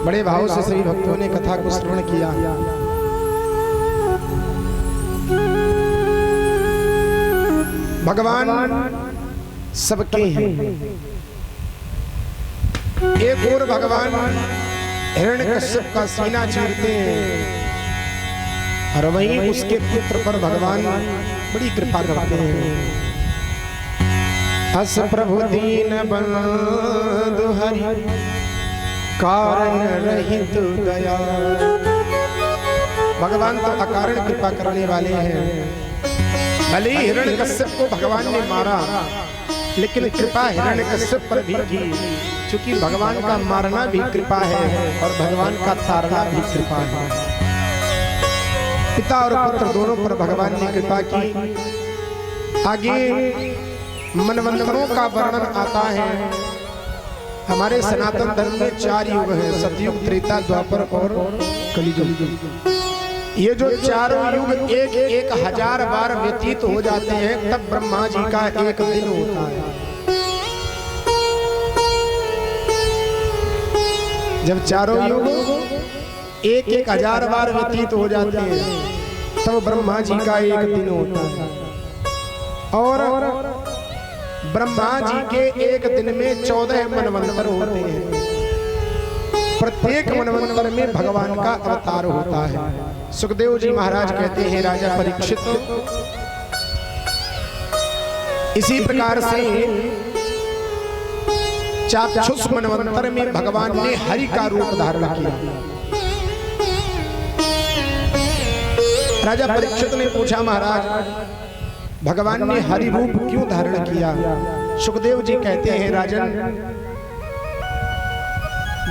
बड़े भाव से सभी भक्तों ने कथा को श्रवण किया। भगवान सबके हैं। एक और भगवान हिरण्यकश्यप का सीना चीरते हैं और वहीं उसके पुत्र पर भगवान बड़ी कृपा करते हैं। अस प्रभु दीन बंधु हरि कारण रहित दया। भगवान तो अकारण कृपा करने वाले हैं। भले ही हिरण्यकश्यप को भगवान ने मारा, लेकिन कृपा हिरण्यकश्यप पर भी की, क्योंकि भगवान का मारना भी कृपा है और भगवान का तारना भी कृपा है। पिता और पुत्र दोनों पर भगवान ने कृपा की। आगे मनवंतरों का वर्णन आता है। हमारे सनातन धर्म में 4 युग हैं, सतयुग, त्रेता, द्वापर और कलियुग। ये जो चारों युग एक 1000 बार व्यतीत हो जाते हैं, तब ब्रह्मा जी का एक दिन होता है। जब चारों युग एक 1000 बार व्यतीत हो जाते हैं, तब ब्रह्मा जी का एक दिन होता है। और ब्रह्मा जी के एक दिन में 14 मनवंतर होते हैं। प्रत्येक मनवंतर में भगवान का अवतार होता है। सुखदेव जी महाराज कहते हैं, राजा परीक्षित, इसी प्रकार से चाक्षुष मनवंतर में भगवान ने हरि का रूप धारण किया। राजा परीक्षित ने पूछा, महाराज भगवान ने हरि रूप क्यों धारण किया? सुखदेव जी कहते हैं, राजन,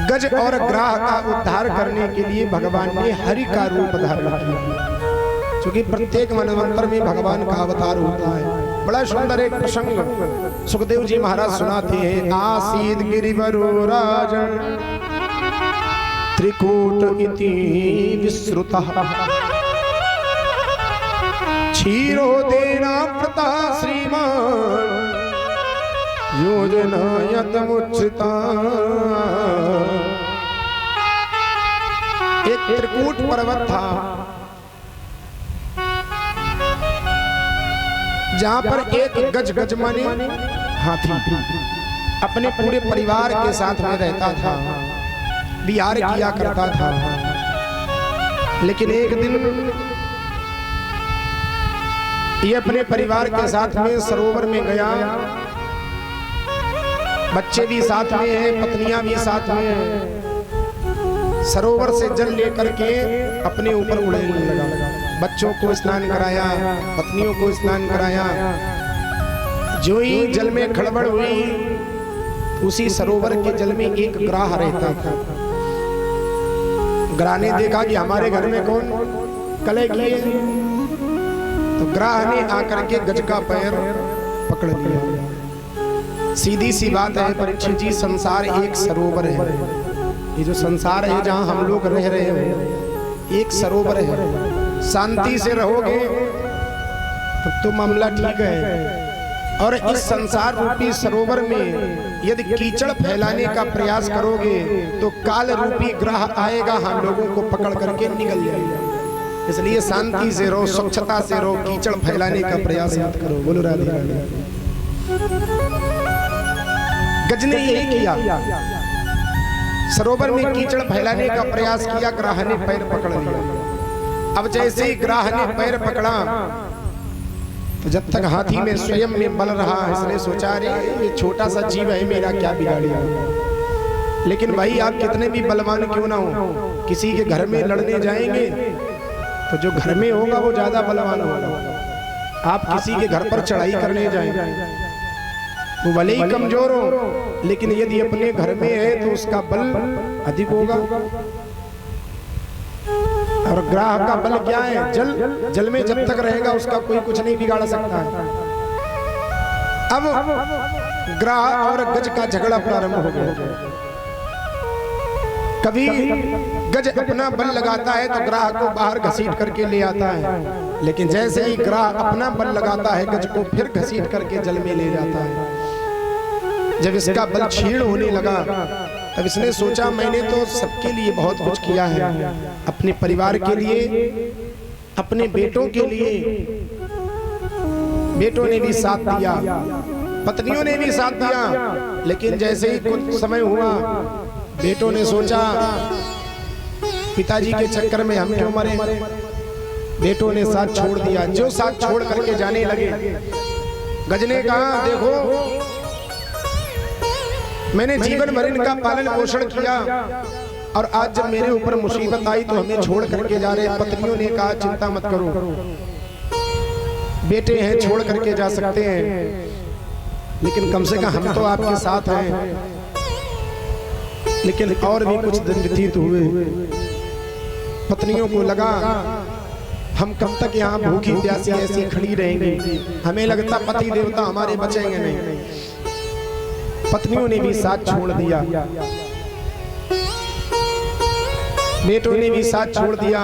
गज और ग्राह का उद्धार करने के लिए भगवान ने हरि का रूप धारण किया, क्योंकि प्रत्येक मनवंतर में भगवान का अवतार होता है। बड़ा सुंदर एक प्रसंग सुखदेव जी महाराज सुनाते हैं। आसीद गिरिवरो राजन त्रिकूट इति विश्रुतः क्षीरो देना प्रता श्रीमान योजना यतमुच्चिता। एक त्रिकूट पर्वत था, जहां पर एक गज माने हाथी अपने पूरे परिवार के साथ में रहता था, विहार किया करता था। लेकिन एक दिन ये अपने परिवार के साथ में सरोवर में गया। बच्चे भी साथ में हैं, पत्नियां भी साथ में हैं। सरोवर से जल लेकर के अपने ऊपर उड़ाने लगा। बच्चों को स्नान कराया, पत्नियों को स्नान कराया। जो ही जल में खड़बड़ हुई, उसी सरोवर के जल में एक ग्राह रहता था। ग्राह ने देखा कि हमारे घर में कौन कलह किए, तो ग्राह ने आकर के गज का पैर पकड़ लिया। सीधी सी बात है परीक्षित जी, संसार एक सरोवर है। ये जो संसार है जहां हम लोग रह रहे हैं, एक सरोवर है। शांति से रहोगे तो मामला ठीक है, और इस संसार रूपी सरोवर में यदि कीचड़ फैलाने का प्रयास करोगे तो काल रूपी ग्रह आएगा, हम लोगों को पकड़ करके निगल जाएगा। इसलिए शांति से रहो, स्वच्छता से रहो, कीचड़ फैलाने का प्रयास मत करो। बोलो राधे राधे। गज ने यही किया, सरोवर में कीचड़ फैलाने का प्रयास किया। ग्राह ने पैर पकड़ लिया। अब जैसे ही ग्राह ने पैर पकड़ा, तो जब तक हाथी में स्वयं में बल रहा, इसने सोचा, अरे ये छोटा सा जीव है, मेरा क्या बिगाड़ेगा। लेकिन भाई, आप कितने भी बलवान क्यों ना हो, किसी के घर में लड़ने जाएंगे तो जो घर में होगा वो ज्यादा बलवान होगा। आप किसी के घर पर चढ़ाई करने जाएंगे वो भले ही कमजोर हो, लेकिन यदि अपने घर में है तो उसका बल अधिक होगा। और ग्राह का बल क्या है? जल में जब तक रहेगा उसका कोई कुछ नहीं बिगाड़ सकता है। अब ग्राह और गज का झगड़ा प्रारंभ हो गया। कभी गज अपना बल लगाता है तो ग्राह को बाहर घसीट करके ले आता है, लेकिन जैसे ही ग्राह अपना बल लगाता है, गज को फिर घसीट करके जल में ले जाता है। जब इसका बल क्षीण होने लगा तब इसने सोचा मैंने तो सबके लिए बहुत कुछ किया है, अपने परिवार के लिए, अपने बेटों के लिए। बेटों ने भी साथ दिया, पत्नियों ने भी साथ दिया, लेकिन जैसे ही कुछ समय हुआ बेटों ने सोचा पिताजी के चक्कर में हम क्यों मरे। बेटों ने साथ छोड़ दिया। जो साथ छोड़ करके जाने लगे, गज ने कहा देखो मैंने जीवन भर इनका पालन पोषण किया और आज जब मेरे ऊपर मुसीबत आई तो हमें छोड़ करके जा रहे। पत्नियों ने कहा चिंता मत करो, बेटे हैं छोड़ करके जा सकते हैं, लेकिन कम से कम हम तो आपके साथ हैं। लेकिन और भी कुछ दिन व्यतीत हुए। पत्नियों को लगा हम कब तक यहाँ भूखी प्यासी ऐसी खड़ी रहेंगी, हमें लगता पति देवता हमारे बचेंगे नहीं। पत्नियों ने भी साथ छोड़ दिया, बेटों ने भी साथ छोड़ दिया,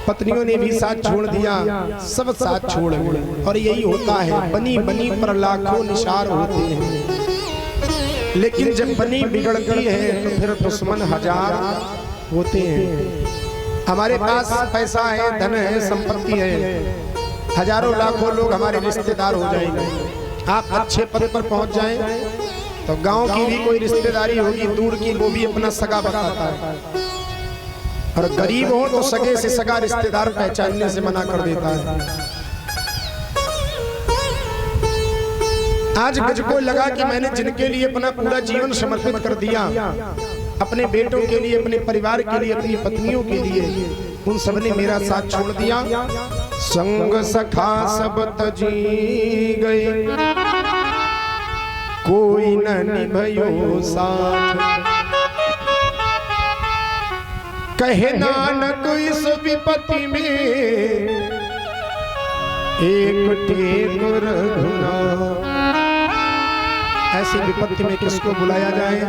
पत्नियों ने भी साथ छोड़ दिया, सब साथ छोड़ गए। और यही होता है, बनी बनी पर लाखों निशार होते हैं, लेकिन जब बनी बिगड़ती है तो फिर दुश्मन हजार होते हैं। हमारे पास पैसा है, धन है, संपत्ति है, हजारों लाखों लोग हमारे रिश्तेदार हो जाएंगे। आप अच्छे पद पर पहुंच जाएं तो गांव की भी कोई रिश्तेदारी होगी दूर की, वो भी अपना सगा बताता है। और गरीब हो तो सगे से सगा रिश्तेदार पहचानने से मना कर देता है। आज गज को लगा कि मैंने जिनके लिए अपना पूरा जीवन समर्पित कर दिया, अपने बेटों के लिए, अपने परिवार के लिए, अपनी पत्नियों के लिए, उन सब ने मेरा साथ छोड़ दिया। संग सखा सब तजी गए, कोई न निभयो साथ। कहे नानक इस विपत्ति में एक टेक रघुनाथ। ऐसी विपत्ति में किसको बुलाया जाए,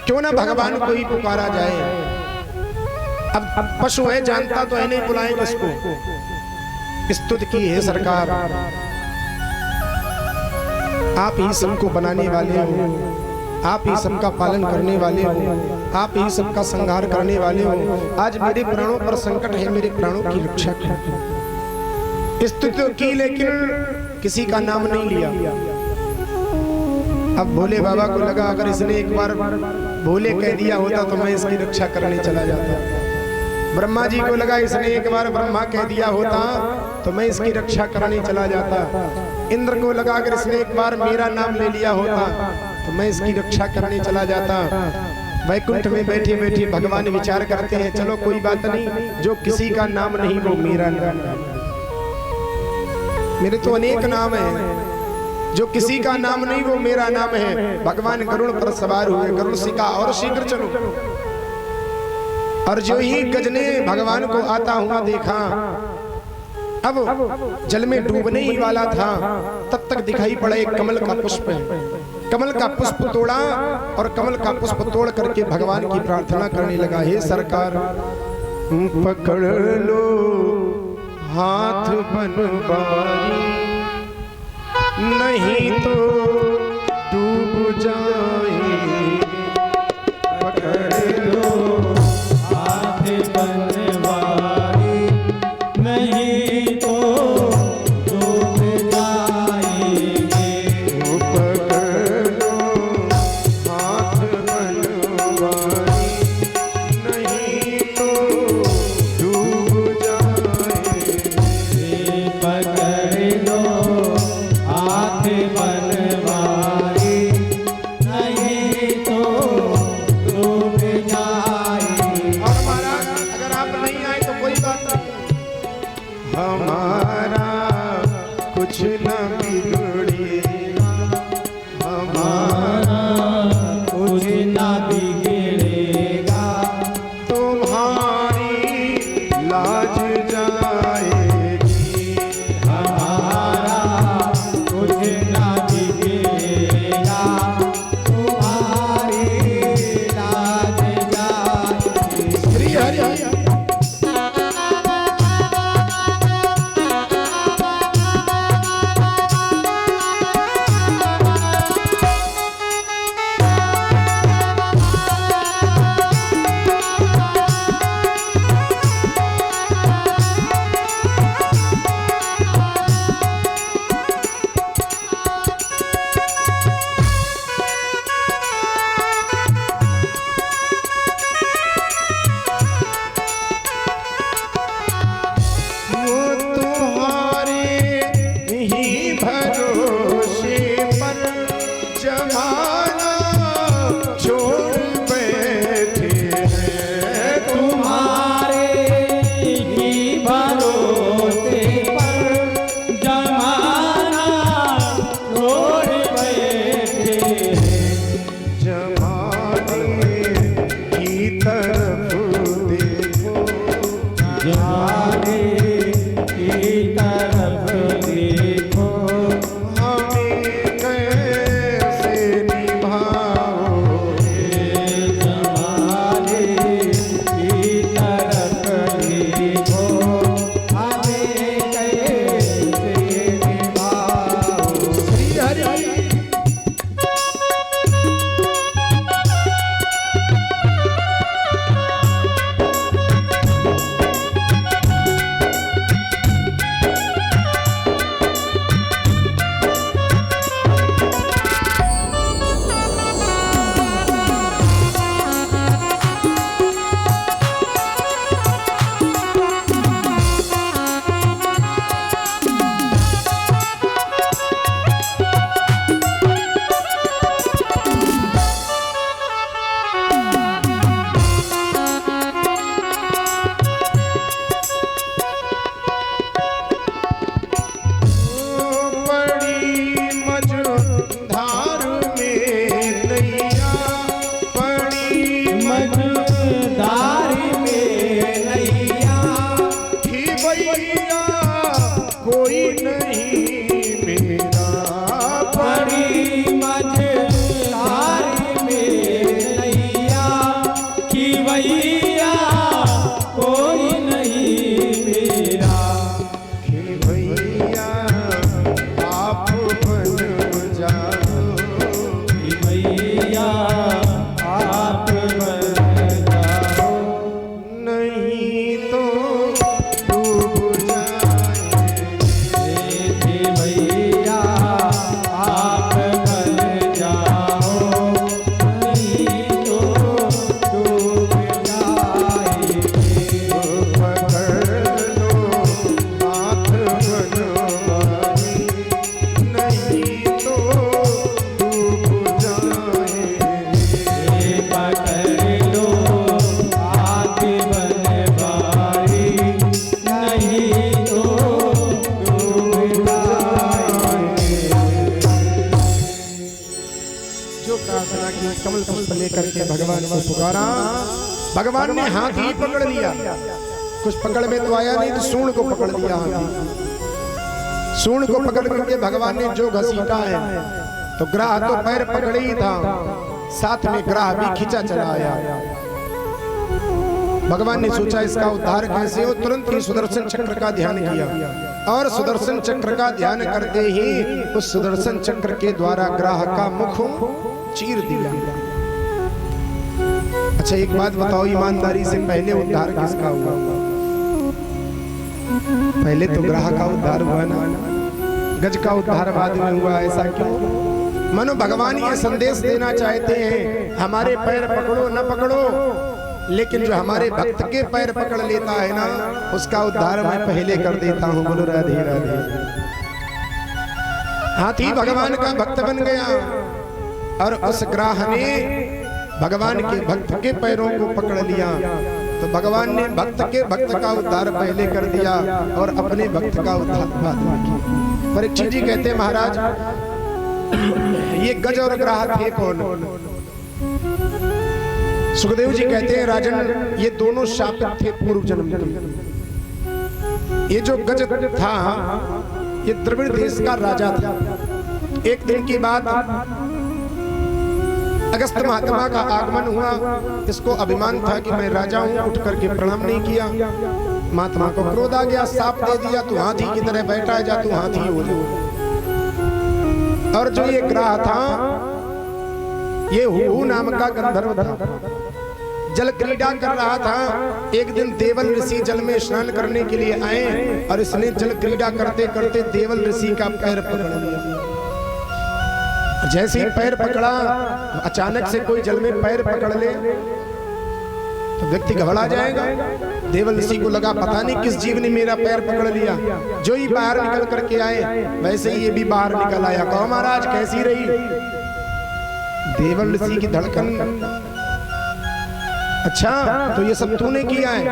क्यों ना भगवान को ही पुकारा जाए। अब पशु है जानता तो है नहीं, बुलाएं किसको। स्तुति की है सरकार, आप ही सबको बनाने वाले हो, आप ही सबका पालन करने वाले हो, आप ही सबका संहार करने वाले हो। आज मेरे प्राणों पर संकट है, मेरे प्राणों की रक्षा कर। स्तुति की लेकिन किसी का नाम नहीं लिया। अब भोले बाबा को लगा अगर इसने एक बार भोले कह दिया होता तो मैं इसकी रक्षा करने चला जाता। ब्रह्मा जी को लगा इसने एक बार ब्रह्मा कह दिया होता तो मैं इसकी रक्षा करने चला जाता। इंद्र को लगा अगर इसने एक बार मेरा नाम ले लिया होता तो मैं इसकी रक्षा करने चला जाता। वैकुंठ में बैठे बैठे भगवान विचार करते हैं, चलो कोई बात नहीं, जो किसी का नाम नहीं वो मेरा नाम है। मेरे तो अनेक नाम है, जो किसी का नाम नहीं वो मेरा नाम है। भगवान गरुड़ पर सवार हुए, गरुड़ सिका और शीघ्र चलो। और जो ही गज ने भगवान को आता हुआ देखा, अब जल में डूबने ही वाला था, तब तक दिखाई पड़ा एक कमल का पुष्प है। कमल का पुष्प तोड़ा और कमल का पुष्प तोड़ करके भगवान की प्रार्थना करने लगा, हे सरकार पकड़ लो हाथ बनवारी, नहीं तो डूब जाएंगे। पकड़ लो हाथ बनवारी, नहीं तो डूब जाएंगे। पकड़ लो हाथ बनवारी, नहीं तो डूब जाएंगे। पकड़ लो हाथ बनवारी, नहीं तो डूब जाएंगे। और महाराज अगर आप नहीं आए तो कोई बात नहीं, हमारा कुछ न बिगड़ेगा, हमारा कुछ ना बिगड़ेगा। तुम्हारी लाज जाएगी, हमारा कुछ ना बिगड़ेगा, तुम्हारी लाज जाएगी। श्री हरि। मझधारी में नैया कि भैया कोई नहीं मेरा बड़ी मझधारी में नैया कि भैया कोई नहीं मेरा कि भैया आप बन जाओ कि भैया आप बन जाओ नहीं तो डूब जाए कि भैया आप बन जाओ नहीं तो डूब जाएंगे पकड़ लो हाथ बनवारी नहीं तो डूब जाए पकड़ लो हाथ बनवारी नहीं तो डूब जाएंगे जो प्रार्थना की कमल पुष्प लेकर के भगवान को पुकारा भगवान ने हाथ ही पकड़ लिया कुछ पकड़ में तो आया नहीं तो सूंड को पकड़ लिया हाथी सूंड को पकड़ करके भगवान ने जो घसीटा है तो ग्राह तो पैर पकड़े ही था साथ में ग्राह भी खींचा चला आया भगवान ने सोचा इसका उद्धार कैसे हो तुरंत ही सुदर्शन चक्र का ध्यान किया और सुदर्शन चक्र का ध्यान करते ही उस सुदर्शन चक्र के द्वारा ग्राह का मुख चीर दिया अच्छा एक बात बताओ ईमानदारी से पहले उद्धार किसका हुआ पहले तो ग्राह का उद्धार हुआ ना गज का उद्धार बाद में हुआ ऐसा क्यों मानो भगवान ये संदेश देना चाहते हैं हमारे पैर पकड़ो न पकड़ो लेकिन जो हमारे भक्त के पैर पकड़ लेता है ना उसका उद्धार मैं पहले कर देता हूँ बोलो राधे राधे हाथी भगवान का भक्त बन गया और उस ग्राह ने भगवान के भक्त के पैरों को पकड़ लिया तो भगवान ने भक्त के भक्त का उद्धार पहले कर दिया और अपने भक्त का उद्धार बाद में किया परीक्षित जी कहते हैं महाराज ये गज और ग्राह थे कौन सुखदेव जी कहते हैं राजन ये दोनों शापित थे पूर्व जन्म के ये जो गज था ये द्रविड़ देश का राजा था एक दिन की बात अगस्त महात्मा का आगमन हुआ इसको अभिमान था कि मैं राजा हूं उठ करके प्रणाम नहीं किया महात्मा को क्रोध आ गया साप दे दिया तू हाथी की तरह बैठा है जा तू हाथी हो जा और जो ये ग्राह था ये हु नाम का गंधर्व था जल क्रीड़ा कर रहा था एक दिन देवल ऋषि जल में स्नान करने के लिए आए और इसने जल क्रीड़ा करते करते देवल ऋषि का पैर पकड़ लिया जैसे ही पैर पकड़ा अचानक से कोई जल में पैर पकड़ ले तो व्यक्ति घबरा जाएगा देवल ऋषि को लगा पता नहीं किस जीव ने मेरा पैर पकड़ लिया जो ही बाहर निकल करके आए वैसे ही ये भी बाहर निकल आया कहो महाराज कैसी रही देवल ऋषि की धड़कन अच्छा तो ये सब तूने किया है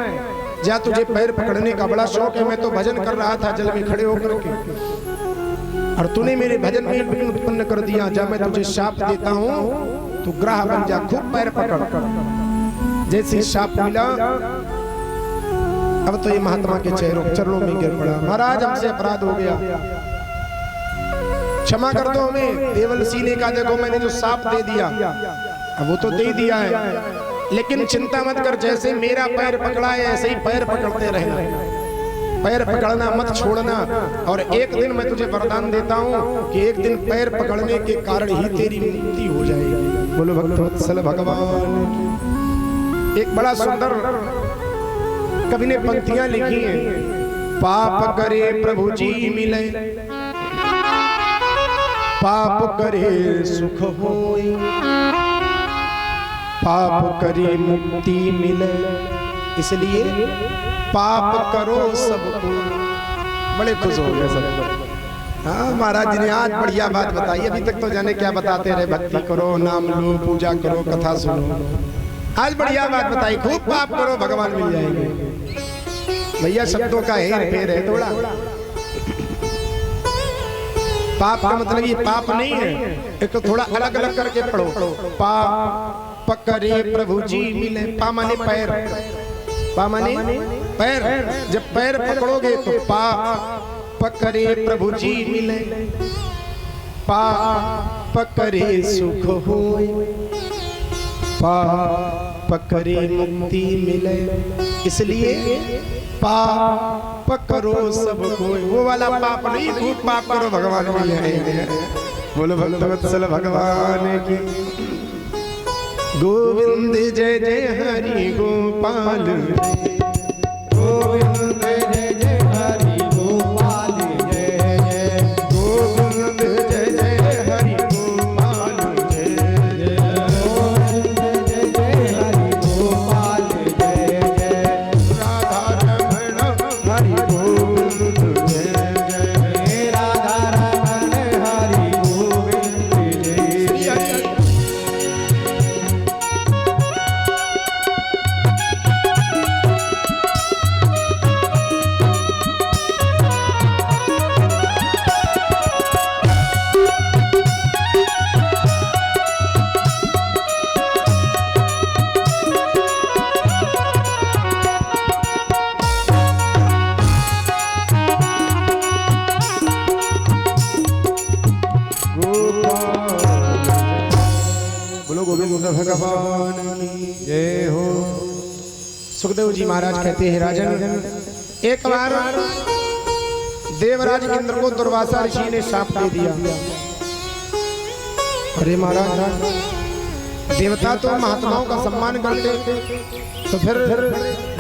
जा तुझे पैर पकड़ने का बड़ा शौक है मैं तो भजन कर रहा था जल में खड़े होकर के और तूने मेरे भजन में विघ्न उत्पन्न कर दिया जब मैं तुझे शाप देता हूँ तू ग्राह बन जा खूब पैर पकड़ जैसे शाप मिला अब तो ये महात्मा के चरणों में गिर पड़ा महाराज हमसे अपराध हो गया क्षमा कर दो हमें देवल ऋषि ने कहा देखो मैंने जो शाप दे दिया अब वो तो दे दिया है लेकिन चिंता मत कर जैसे मेरा पैर पकड़ा है ऐसे ही पैर पकड़ते रहना पैर पकड़ना मत छोड़ना और एक दिन मैं तुझे वरदान देता हूँ कि एक दिन पैर पकड़ने के कारण ही तेरी मुक्ति हो जाएगी बोलो भक्तवत्सल भगवान एक बड़ा सुंदर कवि ने पंक्तियां लिखी हैं पाप करे प्रभु जी मिले पाप करे सुख होई पाप करे मुक्ति मिले इसलिए पाप करो सबको बड़े खुश हो गए सब हाँ महाराज जी ने आज बढ़िया बात बताई अभी तक तो जाने क्या बताते रहे भक्ति करो नाम लो पूजा करो कथा सुनो आज बढ़िया बात बताई खूब पाप करो भगवान मिल जाएंगे भैया शब्दों का हेर फेर है थोड़ा पाप का मतलब ये पाप नहीं है एक तो थोड़ा अलग अलग करके पढ़ो पकड़े प्रभु जी मिले। पा माने पैर, पा माने पैर। जब पैर पकड़ोगे तो पा पकड़े प्रभु जी मिले, पा पकड़े सुख होए, पा पकड़े मुक्ति मिले। इसलिए पा पकड़ो सब कोई। वो वाला पाप नहीं, खूब पाप करो भगवान मिल जाएंगे। बोलो भक्तवत्सल भगवान की। गोविंद जय जय हरि गोपाल, गोविंद जय जय हरि गोपाल जय जय, गोविंद जय जय हरि गोपाल जय जय, गोविंद जय जय हरि गोपाल जय जय, राधा रमण हरि गोविंद जय जय, राधा रमण हरि गोविंद जय जय। बोलो गोविंद भगवान की जय हो। सुखदेव जी महाराज कहते हैं, राजन एक बार देवराज इंद्र को दुर्वासा ऋषि ने शाप दे दिया। अरे महाराज, देवता तो महात्माओं का सम्मान करते, तो फिर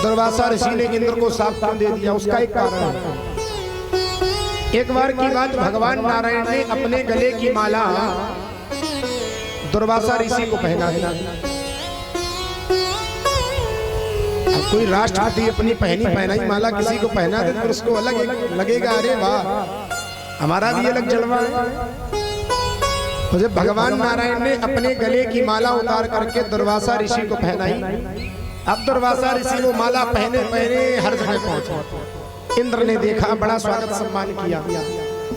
दुर्वासा ऋषि ने इंद्र को शाप क्यों दे दिया? उसका एक कारण है। एक बार की बात, भगवान नारायण ने अपने गले की माला दुर्वासा ऋषि को पहना है। अब कोई राष्ट्रपति अपनी पहनाई माला किसी को पहना दे तो उसको अलग लगेगा, अरे वाह हमारा भी अलग जलवा है। तो जब भगवान नारायण ने अपने गले की माला उतार करके दुर्वासा ऋषि को पहनाई, अब दुर्वासा ऋषि वो माला पहने पहने हर जगह पहुंचे। इंद्र ने देखा, बड़ा स्वागत सम्मान किया।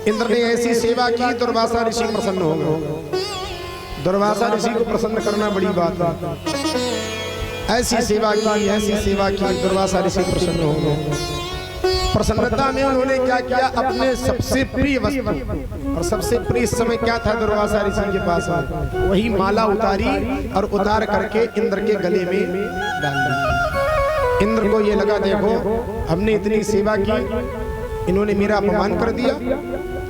इंद्र ने ऐसी सेवा की, दुर्वासा ऋषि प्रसन्न हो गए। दुर्वासा ऋषि को प्रसन्न करना बड़ी बात है। ऐसी सेवा की दुर्वासा ऋषि प्रसन्न हो गए। प्रसन्नता में उन्होंने क्या किया, अपने सबसे प्रिय वस्तु, और सबसे प्रिय समय क्या था दुर्वासा ऋषि के पास, वही माला उतारी और उतार करके इंद्र के गले में डाल दी। इंद्र को ये लगा, देखो हमने इतनी सेवा की, इन्होंने मेरा अपमान कर दिया।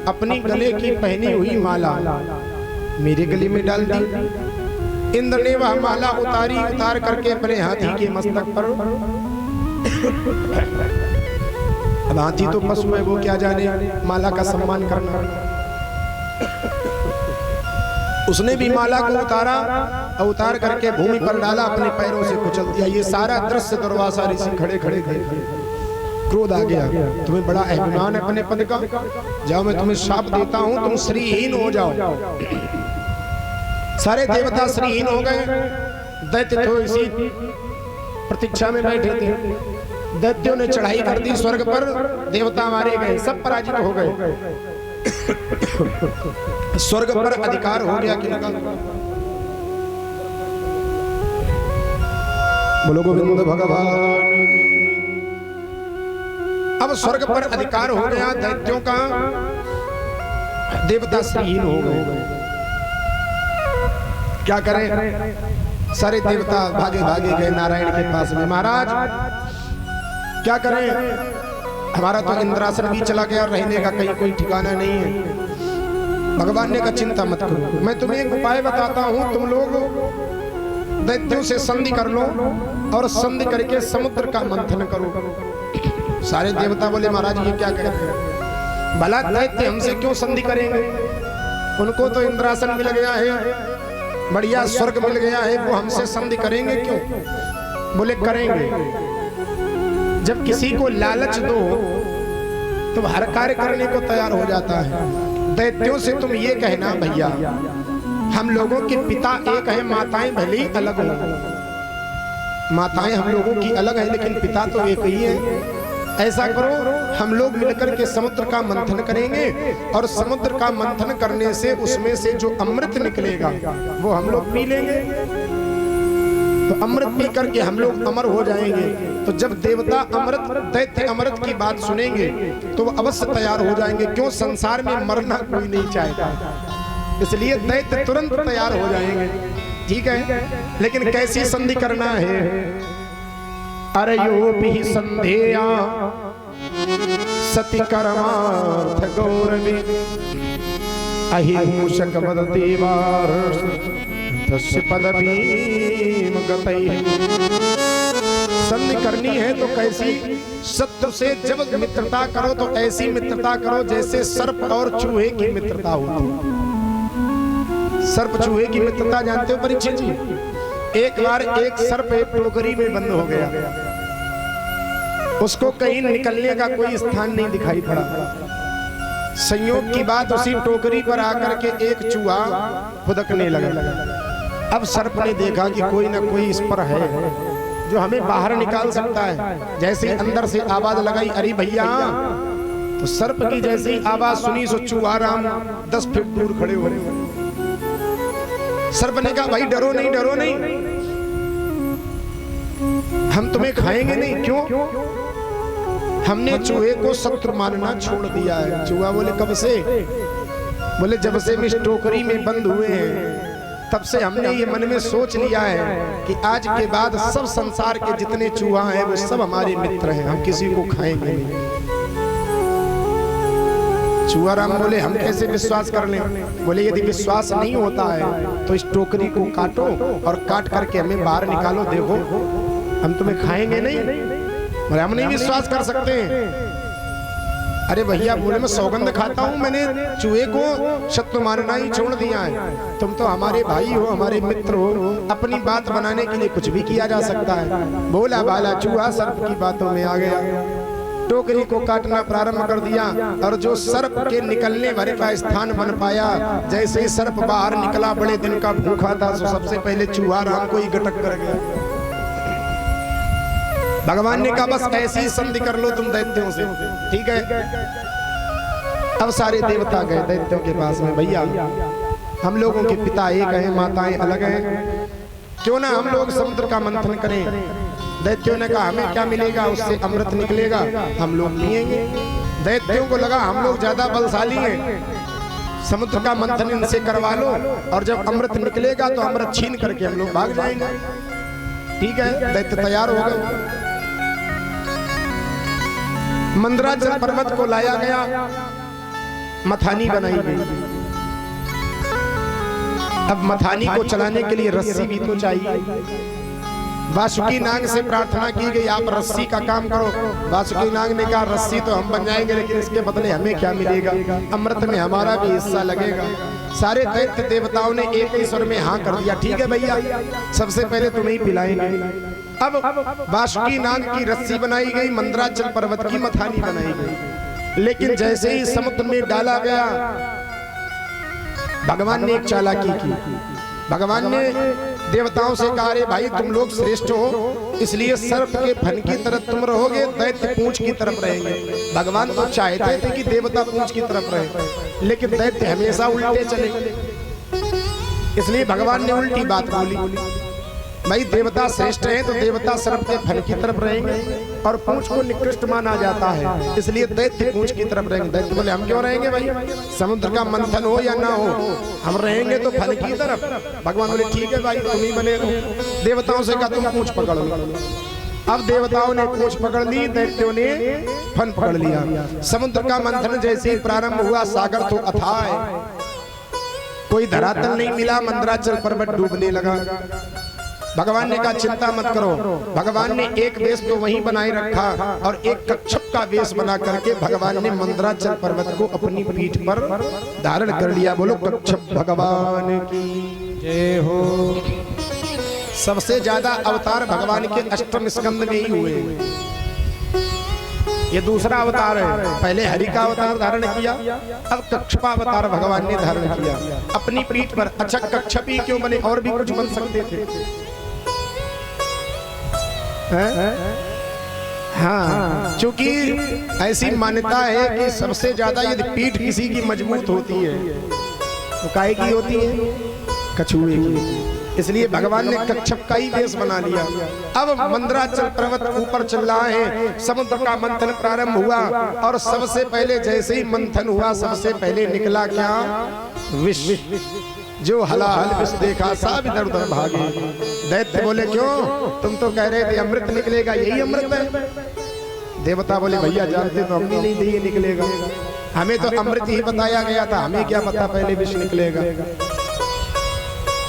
अपनी गले की पहनी हुई माला मेरे गले में डाल दी। इंद्र ने वह माला उतार करके अपने हाथी के मस्तक पर। अब हाथी तो पशु है, वो क्या जाने माला का सम्मान करना। उसने भी माला को उतारा और उतार करके भूमि पर डाला, अपने पैरों से कुचल दिया। ये सारा दृश्य दुर्वासा ऋषि खड़े क्रोध आ गया। तुम्हें बड़ा अभिमान है अपने पद का, जाओ मैं तुम्हें शाप देता हूं, तुम श्रीहीन हो जाओ। सारे देवता श्रीहीन हो गए। दैत्य तो इसी प्रतीक्षा में बैठे थे। दैत्यों ने चढ़ाई कर दी स्वर्ग पर, देवता मारे गए, सब पराजित हो गए। स्वर्ग पर अधिकार हो गया किनका? बोलो गोविंद भगवान की। अब स्वर्ग पर अधिकार हो गया दैत्यों का, देवता श्रीहीन हो गए। क्या करें? सारे देवता भागे गए नारायण के पास में। महाराज क्या करें, हमारा तो इंद्रासन भी चला गया, रहने का कहीं कोई ठिकाना नहीं है। भगवान ने कहा चिंता मत करो, मैं तुम्हें एक उपाय बताता हूँ, तुम लोग दैत्यों से संधि कर लो और संधि करके समुद्र का मंथन करो। सारे देवता बोले महाराज ये क्या कहते हैं, भला दैत्य हमसे क्यों संधि करेंगे? उनको तो इंद्रासन मिल गया है, बढ़िया स्वर्ग मिल गया है, वो हमसे संधि करेंगे क्यों? बोले करेंगे। जब किसी को लालच दो तो हर कार्य करने को तैयार हो जाता है। दैत्यों से तुम ये कहना, भैया हम लोगों के पिता एक है, माताएं भले ही अलग हो, माताएं हम लोगों की अलग है लेकिन पिता तो एक ही है। ऐसा करो, हम लोग मिलकर के समुद्र का मंथन करेंगे और समुद्र का मंथन करने से उसमें से जो अमृत निकलेगा वो हम लोग पी लेंगे। तो अमृत पी करके हम लोग अमर हो जाएंगे। तो जब देवता अमृत दैत्य अमृत की बात सुनेंगे तो वो अवश्य तैयार हो जाएंगे। क्यों? संसार में मरना कोई नहीं चाहता, इसलिए दैत्य तुरंत तैयार हो जाएंगे। ठीक है, लेकिन कैसी संधि करना है? अरे योपि संधेया सति कर्मार्थ गौरवी अहिंसक वदतीवार तस्य पदवीम गतैः। संधि करनी है तो कैसी? शत्रु से जब मित्रता करो तो ऐसी मित्रता करो जैसे सर्प और चूहे की मित्रता होती। सर्प चूहे की मित्रता जानते हो परीक्षित जी? एक बार एक सर्प एक टोकरी में बंद हो गया, उसको कहीं निकलने का कोई स्थान नहीं दिखाई पड़ा। संयोग की बात उसी टोकरी पर आकर के एक चूहा फुदकने लगा। अब सर्प ने देखा कि कोई ना कोई इस पर है जो हमें बाहर निकाल सकता है। जैसे ही अंदर से आवाज लगाई, अरे भैया, तो सर्प की जैसी आवाज सुनी सो चूहा राम 10 फीट दूर खड़े हो गए। सर्प ने कहा, भाई डरो नहीं, डरो नहीं, हम तुम्हें खाएंगे नहीं। क्यों? हमने चूहे को शत्रु मानना छोड़ दिया है। चूहा बोले, कब से? बोले, जब से हम इस टोकरी में बंद हुए हैं तब से हमने ये मन में सोच लिया है कि आज के बाद सब संसार के जितने चूहा हैं वो सब हमारे मित्र हैं, हम किसी को खाएंगे नहीं। चूहा राम बोले, हम कैसे विश्वास कर लें? बोले, यदि विश्वास नहीं होता है तो इस टोकरी को काटो और काट करके हमें बाहर निकालो, देखो हम तुम्हें खाएंगे नहीं। बोले, हम नहीं विश्वास कर सकते। अरे भैया, बोले, मैं सौगंध खाता हूँ, मैंने चूहे को शत्रु मानना ही छोड़ दिया है। तुम तो हमारे भाई हो, हमारे मित्र हो, अपनी बात बनाने के लिए कुछ भी किया जा सकता है। बोला बाला चूहा सर्प की बातों में आ गया, टोकरी को काटना प्रारंभ कर दिया और जो सर्प के निकलने भरे का स्थान बन पाया, जैसे ही सर्प बाहर निकला, बड़े दिन का भूखा था, तो सबसे पहले चूहा राम को ही गटक कर गया। भगवान ने कहा, बस ऐसी संधि कर लो तुम दैत्यों से, ठीक है? अब सारे देवता गए दैत्यों के पास में, भैया हम लोगों के पिता एक हैं, माताएं अलग हैं, क्यों ना हम लोग समुद्र का मंथन करें। दैत्यों ने कहा, हमें क्या मिलेगा? उससे अमृत निकलेगा, हम लोग पिएंगे। दैत्यों को लगा हम लोग ज्यादा बलशाली हैं, समुद्र का मंथन इनसे करवा लो और जब अमृत निकलेगा तो अमृत छीन करके हम लोग भाग जाएंगे। ठीक है, दैत्य तैयार हो गए। मंदराचल पर्वत को लाया गया, मथानी बनाई गई। अब मथानी को चलाने के लिए रस्सी भी तो चाहिए। वासुकी नाग से प्रार्थना की गई, आप रस्सी का काम करो। वासुकी नाग ने कहा, रस्सी तो हम बन जाएंगे, लेकिन इसके बदले हमें क्या मिलेगा? अमृत में हमारा भी हिस्सा लगेगा। सारे दैत्य देवताओं ने एक ही स्वर में हाँ कर दिया, ठीक है भैया, सबसे पहले तुम्हें ही पिलाएंगे। अब वासुकी नाग की रस्सी बनाई गई, मंदराचल पर्वत की मथानी बनाई गई। लेकिन जैसे ही समुद्र में डाला गया, भगवान ने एक चालाकी की। भगवान ने देवताओं से कहा, अरे भाई तुम लोग श्रेष्ठ हो, इसलिए सर्प के फन की तरफ तुम रहोगे, दैत्य पूंछ की तरफ रहेंगे। भगवान तो चाहते थे कि देवता पूंछ की तरफ रहे, लेकिन दैत्य हमेशा उल्टे चले, इसलिए भगवान ने उल्टी बात बोली। भाई देवता श्रेष्ठ हैं तो देवता सर्प के फन की तरफ रहेंगे और पूंछ को निकृष्ट माना जाता है, इसलिए दैत्य पूंछ की तरफ रहेंगे। दैत्य बोले, हम क्यों रहेंगे भाई? समुद्र का मंथन हो या ना हो, हम रहेंगे तो फन की तरफ। भगवान बोले, ठीक है भाई, तुम ही बने रहो। देवताओं से कहा, तुम पूंछ पकड़ लो। अब देवताओं ने पूंछ पकड़ ली, दैत्यों ने फन पकड़ लिया। समुद्र का मंथन जैसे ही प्रारंभ हुआ, सागर तो अथाह है, कोई धरातल नहीं मिला, मंदराचल पर्वत डूबने लगा। भगवान ने कहा, चिंता मत करो। भगवान ने एक वेश तो वहीं बनाए रखा और एक कच्छप का वेश बना करके भगवान ने मंदराचल पर्वत को अपनी पीठ पर धारण कर लिया। बोलो कच्छप भगवान की जय हो। सबसे ज्यादा अवतार भगवान के अष्टम स्कंद में ही हुए। ये दूसरा अवतार है, पहले हरि का अवतार धारण किया, अब कच्छप अवतार भगवान ने धारण किया अपनी पीठ पर। अच्छा, कच्छप ही क्यों बने? और भी कुछ बन सकते थे। हाँ, क्योंकि ऐसी मान्यता है कि सबसे ज्यादा यदि पीठ किसी की मजबूत होती है तो काहे की होती है? कछुए की। इसलिए भगवान ने कच्छप का ही वेश बना लिया। अब मंदराचल पर्वत ऊपर चल रहा है, समुद्र का मंथन प्रारंभ हुआ और सबसे पहले जैसे ही मंथन हुआ सबसे पहले निकला क्या? विष। जो हलाहल विष देखा सब इधर उधर भागे। दैत्य बोले क्यों? तुम तो कह रहे थे अमृत निकलेगा, यही अमृत है। देवता बोले भैया जानते तो हम भी नहीं थे ये निकलेगा, हमें तो अमृत ही बताया गया था, हमें क्या पता पहले विष निकलेगा।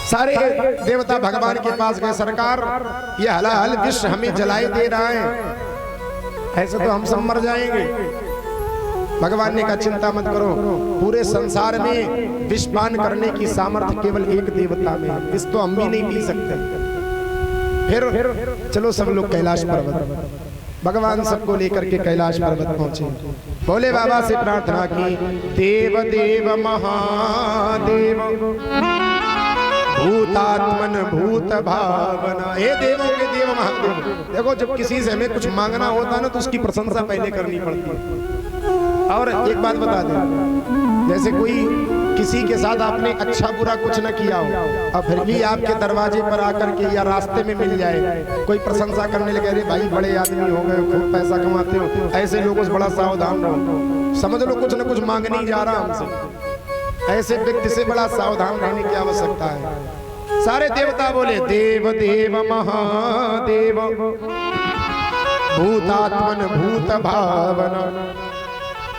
सारे देवता भगवान के पास गए, सरकार ये हलाहल विष हमें जलाए दे रहा है, ऐसे तो हम सब मर जाएंगे। भगवान ने कहा चिंता मत करो, पूरे संसार में विष पान करने की सामर्थ्य केवल एक देवता में है, विष तो हम भी नहीं पी सकते। फिर चलो सब लोग कैलाश पर्वत, भगवान सबको लेकर के कैलाश पर्वत पहुंचे। भोले बाबा से प्रार्थना की, देव देव महादेव भूतात्मन भूत भावना, हे देवों के देव महादेव। देखो जब किसी से हमें कुछ मांगना होता है ना तो उसकी प्रशंसा पहले करनी पड़ती है। और एक बात बता दें, जैसे कोई किसी के साथ आपने अच्छा बुरा कुछ न किया हो और फिर भी आपके दरवाजे पर आकर के या रास्ते में मिल जाए कोई प्रशंसा करने लगे, अरे भाई बड़े आदमी हो गए, खूब पैसा कमाते हो, ऐसे लोगों से बड़ा सावधान रहो, समझ लो कुछ न कुछ मांगने ही जा रहा हमसे। ऐसे व्यक्ति से बड़ा सावधान रहने की आवश्यकता है। सारे देवता बोले देव देव महादेव भूतात्मन भूत भावना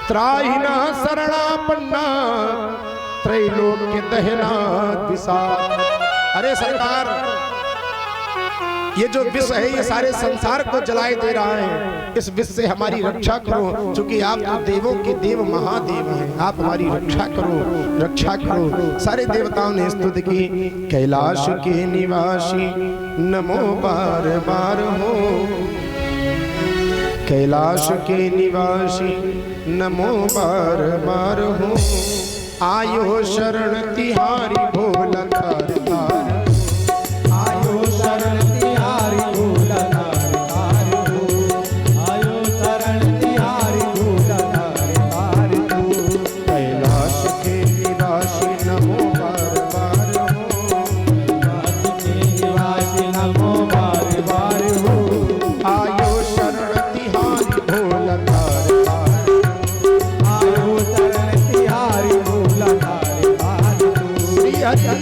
त्राहिना शरणापन्ना त्रैलोक्य दहना दिशा। अरे सरकार ये जो विष है ये सारे संसार को जलाए दे रहा है, इस विष से हमारी रक्षा करो, क्योंकि आप तो देवों के देव महादेव हैं, आप हमारी रक्षा करो, रक्षा करो। सारे देवताओं ने स्तुति की, कैलाश के निवासी नमो बार बार हो, कैलाश के निवासी नमो बार बार हो, आयो शरण तिहारी भोला तार तार, आयो शरण तिहारी भोला तार तार हो, आयो शरण तिहारी भोला तार तार हो, कैलाश के निवासी नमो बार बार हो, कैलाश के निवासी नमो बार बार हो, आयो शरण तिहारी भोला तार तार, आयो शरण तिहारी भोला तार तार हो। श्री हरि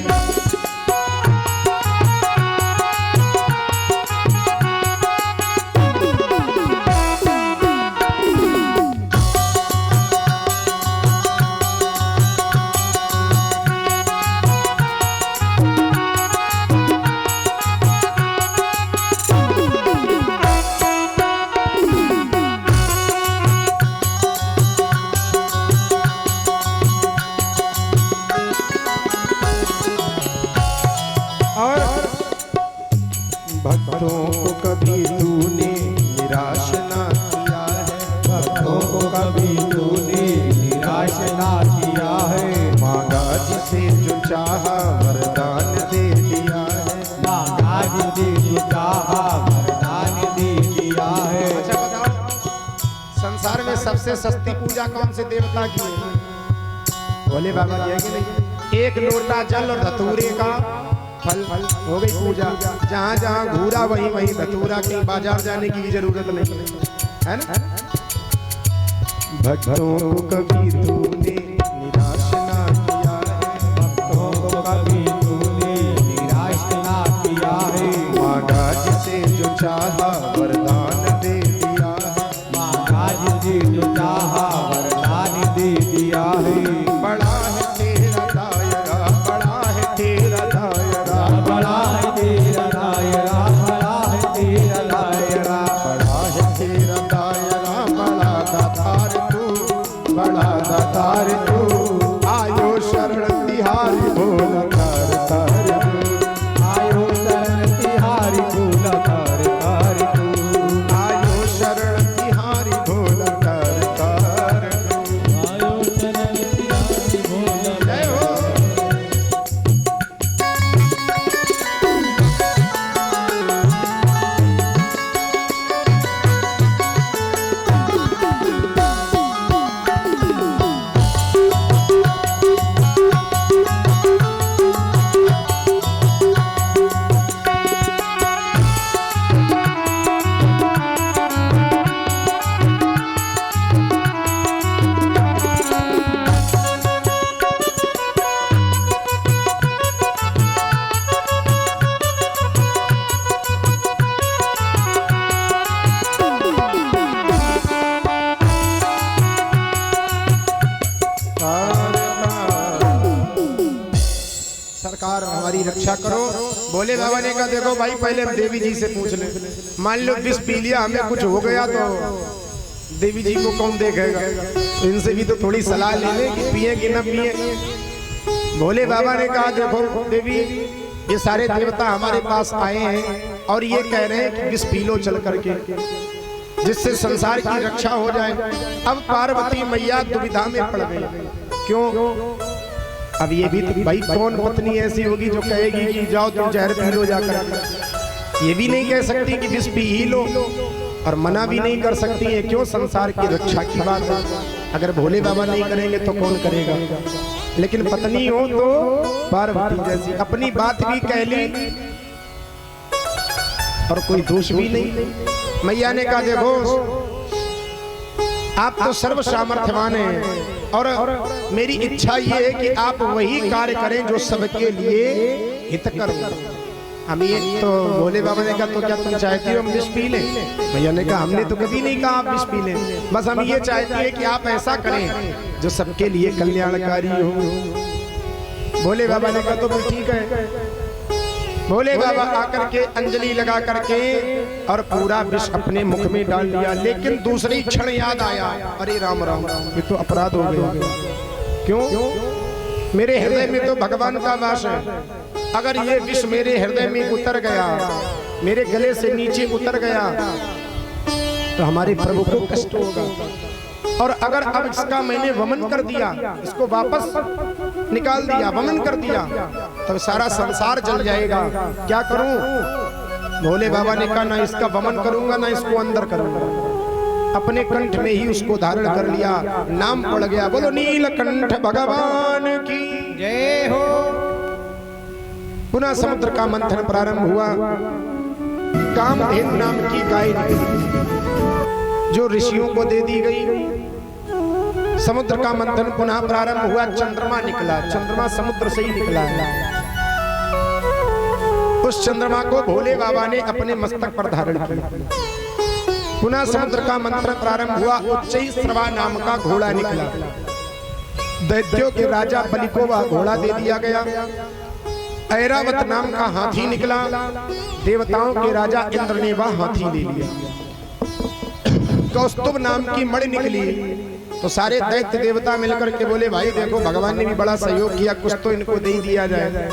भक्तों को कभी तूने निराश ना किया है, भक्तों को कभी तूने निराश ना किया है, मांगा जिसे जो चाहा वरदान दे दिया है, मांगा जिसे जो चाहा वरदान दे दिया है। अच्छा बताओ संसार में सबसे सस्ती पूजा कौन से देवता की है? भोले बाबा की है कि नहीं? एक लोटा जल और धतूरे का फल हो गई पूजा। जहाँ जहाँ घूरा वहीं वहीं धतूरा, कहीं बाजार जाने की भी जरूरत नहीं है ना। भक्तों को कभी तूने निराश ना किया है, भक्तों को कभी तूने निराश ना किया है, मांगा जिसे जो चाहा वरदान दे दिया है, मांगा जिसे जो चाहा वरदान दे दिया है। बड़ा है तेरा दायरा, बड़ा है तेरा दायरा, बड़ा है तेरा दायरा, बड़ा है तेरा दायरा, बड़ा है तेरा दायरा, बड़ा दातार तू, बड़ा दातार तू, आयो शरण तिहारी भोला तार तार, आयो शरण तिहारी भोला तार तार हमारी रक्षा करो। भोले बाबा ने कहा देखो भाई पहले हम देवी जी से पूछ ले, मान लो विष पी लिया हमें कुछ हो गया तो देवी जी को कौन देखेगा, तो इनसे भी तो थोड़ी सलाह ले ले कि पिए कि ना पिए। भोले बाबा ने कहा देखो देवी ये सारे देवता हमारे पास आए हैं और ये कह रहे हैं कि विष पी लो चल करके, जिससे संसार की रक्षा हो जाए। अब पार्वती मैया दुविधा में पड़ गई, क्यों? अब ये भी तो भाई कौन पत्नी ऐसी होगी जो कहेगी कि जाओ तुम जहर पी लो जाकर, ये भी नहीं कह सकती कि विष पी ही लो और मना भी नहीं कर सकती है, क्यों? संसार की रक्षा की बात है, अगर भोले बाबा नहीं करेंगे तो कौन करेगा। लेकिन पत्नी हो तो पार्वती जैसी अपनी बात भी कह ली और कोई दोष भी नहीं। मैया ने कहा देखो आप तो सर्व सामर्थ्यवान हैं और मेरी इच्छा ये है कि आप वही कार्य करें जो सबके लिए हितकर हो। हम ये तो भोले बाबा ने कहा तो क्या तुम चाहती हो हम विष पी लें? मैया ने कहा हमने तो कभी नहीं कहा आप विष पी लें, बस हम ये चाहते हैं कि आप ऐसा करें जो सबके लिए कल्याणकारी हो। भोले बाबा ने कहा तो फिर ठीक है। भोले बाबा आकर के अंजलि लगा करके और पूरा विष अपने मुख में डाल दिया, लेकिन दूसरी क्षण याद आया, अरे राम राम ये तो अपराध हो गया। क्यों? मेरे हृदय में तो भगवान का वास है, अगर ये विष मेरे हृदय में उतर गया, मेरे गले से नीचे उतर गया तो हमारे प्रभु को कष्ट होगा। और अगर अब इसका मैंने वमन कर दिया, इसको वापस निकाल दिया, वमन कर दिया, तो सारा संसार जल जाएगा, क्या करूं? भोले बाबा ने कहा ना इसका वमन करूंगा ना इसको अंदर करूंगा। अपने कंठ में ही उसको धारण कर लिया, नाम पड़ गया, बोलो नीलकंठ भगवान की जय हो। पुनः समुद्र का मंथन प्रारंभ हुआ। कामधेनु नाम की गाय जो ऋषियों को दे दी गई। समुद्र का मंथन पुनः प्रारंभ हुआ। चंद्रमा निकला, चंद्रमा समुद्र से ही निकला है। उस चंद्रमा को भोले बाबा ने अपने मस्तक पर धारण किया। पुनः समुद्र का मंथन प्रारंभ हुआ। उच्चैःश्रवा नाम का घोड़ा निकला। दैत्यों के राजा बलि को वह घोड़ा दे दिया गया। ऐरावत नाम का हाथी निकला। देवताओं के राजा इंद्र ने वह हाथी ले लिया। कौस्तुभ नाम की मणि निकली, तो सारे दैत्य देवता मिलकर के बोले भाई देखो भगवान ने भी बड़ा सहयोग किया, कुछ तो इनको दे दिया जाए।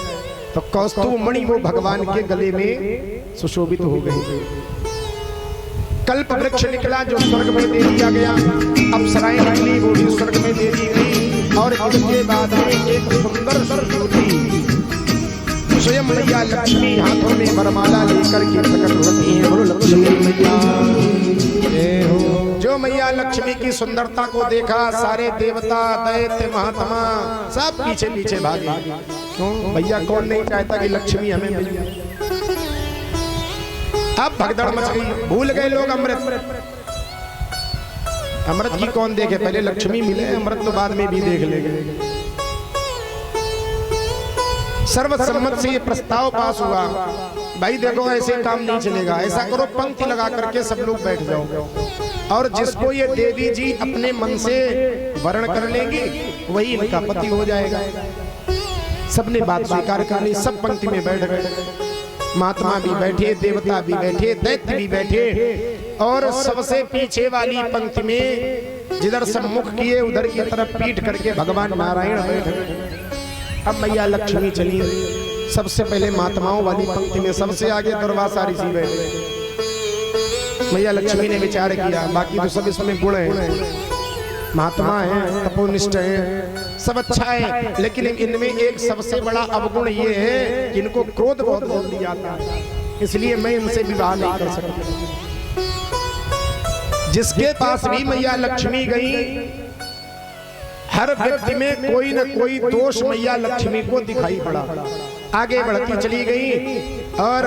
तो कौस्तुभ मणि वो भगवान के गले में सुशोभित हो गई। कल्प वृक्ष निकला जो स्वर्ग में दे दिया गया। अप्सराएं निकली वो भी स्वर्ग में दे दी गई। और इसके बाद में एक सुंदर सरस्वती स्वयं मैया लक्ष्मी हाथों में वरमाला लेकर के प्रकट होती है। बोलो लक्ष्मी मैया जय हो। जो मैया लक्ष्मी की सुंदरता को देखा सारे देवता दैत्य महात्मा सब पीछे पीछे भागे। क्यों? भैया कौन नहीं चाहता कि लक्ष्मी हमें मिल जाए। अब भगदड़ मच गई, भूल गए लोग अमृत। अमृत की कौन देखे, पहले लक्ष्मी मिले, अमृत तो बाद में भी देख लेंगे। सर्वसम्मत से ये प्रस्ताव पास हुआ, भाई देखो ऐसे काम नहीं चलेगा, ऐसा करो पंक्ति लगा करके सब लोग बैठ जाओ और जिसको ये देवी जी अपने मन से वर्ण कर लेंगी वही इनका पति हो जाएगा। सबने बात स्वीकार कर ली, सब पंक्ति में बैठ गए। महात्मा भी बैठे, देवता भी बैठे, दैत्य भी बैठे और सबसे पीछे वाली पंक्ति में जिधर सब मुख किए उधर की तरफ पीठ करके भगवान नारायण बैठ गए। अब मैया लक्ष्मी चली, सबसे पहले महात्माओं वाली पंक्ति में सबसे आगे दुर्वासा ऋषि बैठे। मैया लक्ष्मी ने विचार किया बाकी तो सब इसमें गुण है, महात्मा है, तपोनिष्ठ है, सब अच्छा है, लेकिन इनमें एक सबसे बड़ा अवगुण ये है कि इनको क्रोध बहुत जल्दी आता है, इसलिए मैं इनसे विवाह नहीं कर सकता। जिसके पास भी मैया लक्ष्मी गई हर व्यक्ति में कोई न कोई दोष मैया लक्ष्मी को दिखाई पड़ा। आगे बढ़ती चली गई और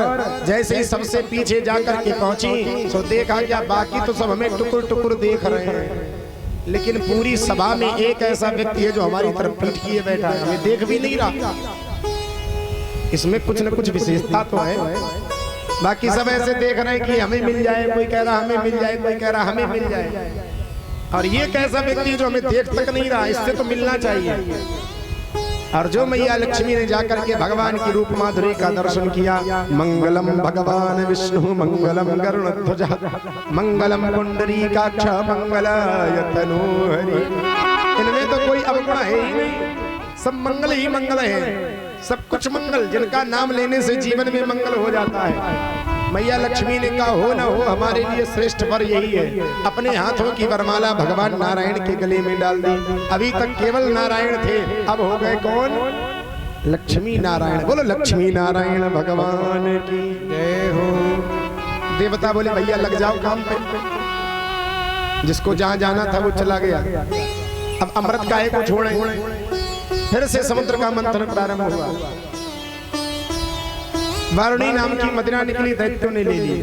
जैसे ही सबसे पीछे जाकर के पहुंची तो देखा क्या बाकी तो सब हमें टुकुर टुकुर देख रहे हैं, लेकिन पूरी सभा में एक ऐसा व्यक्ति है जो हमारी तरफ पीठ किए बैठा है, ये देख भी नहीं रहा। इसमें कुछ न कुछ विशेषता तो है। बाकी सब ऐसे देख रहे हैं कि हमें मिल जाए, कोई कह रहा हमें मिल जाए, कोई कह रहा हमें मिल जाए, और ये कैसा व्यक्ति जो हमें देख तक नहीं रहा, इससे तो मिलना चाहिए। और जो मैया लक्ष्मी ने जाकर के भगवान की रूप माधुरी का दर्शन किया, मंगलम भगवान विष्णु मंगलम गरुड़ध्वज मंगलम पुंडरीकाक्ष मंगलाय तनूहरि। इनमें तो कोई अवगुण है ही नहीं, सब मंगल ही मंगल है, सब कुछ मंगल। जिनका नाम लेने से जीवन में मंगल हो जाता है। मैया लक्ष्मी ने कहा हो ना हो, हमारे लिए श्रेष्ठ वर यही है। अपने हाथों की वरमाला भगवान नारायण के गले में डाल दी। अभी तक केवल नारायण थे, अब हो गए कौन? लक्ष्मी नारायण। बोलो लक्ष्मी नारायण भगवान की जय हो। देवता बोले भैया लग जाओ काम पे। जिसको जहां जाना था वो चला गया। अब अमृत काहे को छोड़े। फिर से समुद्र का मंथन प्रारंभ हुआ। वारुणी नाम की मदिरा निकली, दैत्यों ने ले ली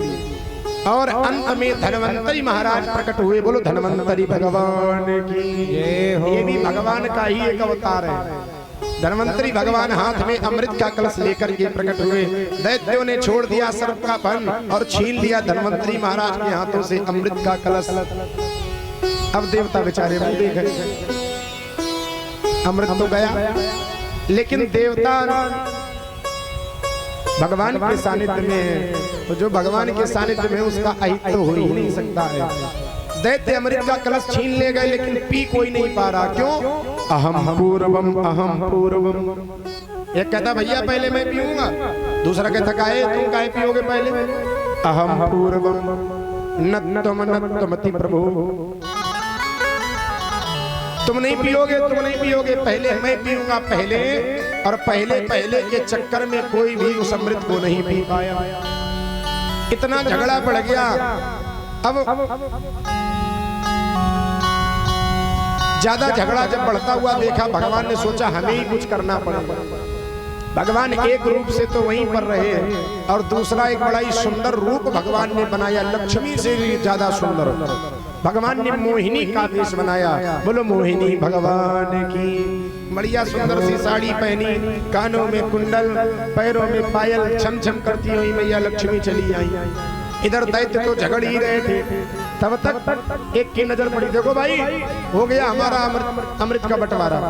और अंत में धन्वंतरी महाराज प्रकट हुए। बोलो धन्वंतरी भगवान की जय हो। ये भी भगवान का ही एक अवतार है। धन्वंतरी भगवान हाथ में अमृत का कलश लेकर के प्रकट हुए। दैत्यों ने छोड़ दिया सर्प का फन और छीन लिया धन्वंतरी महाराज के हाथों से अमृत का कलश। अब देवता बेचारे मुंह देख रहे। अमृत तो गया, लेकिन देवता भगवान के सानिध्य में है, तो जो भगवान के सानिध्य में उसका अहित तो हो ही नहीं सकता है। दैत्य अमृत का कलश छीन ले गए, लेकिन पी कोई नहीं पा रहा। क्यों? अहम पूर्वम अहम पूर्वम। एक कहता भैया पहले मैं पीऊंगा, दूसरा कहता काहे तुम काहे पियोगे पहले? अहम पूर्वम नत्तम नत्तमति प्रभु। तुम नहीं पियोगे, पहले मैं पीऊंगा पहले। और पहले के चक्कर में कोई भी उस अमृत को नहीं पी पाया। इतना झगड़ा बढ़ गया। अब ज्यादा झगड़ा जब बढ़ता हुआ देखा, भगवान ने सोचा हमें ही कुछ करना पड़ेगा। भगवान एक रूप से तो वहीं पर रहे और दूसरा एक बड़ा ही सुंदर रूप भगवान ने बनाया, लक्ष्मी से भी ज्यादा सुंदर। भगवान ने मोहिनी का वेश बनाया। बोलो मोहिनी भगवान की। बढ़िया सुंदर सी साड़ी पहनी, कानों में कुंडल, पैरों में पायल, छम छम करती हुई मैया लक्ष्मी चली आई। इधर दैत्य तो झगड़ ही रहे थे। तब तक एक की नजर पड़ी, देखो भाई हो गया हमारा अमृत का बंटवारा।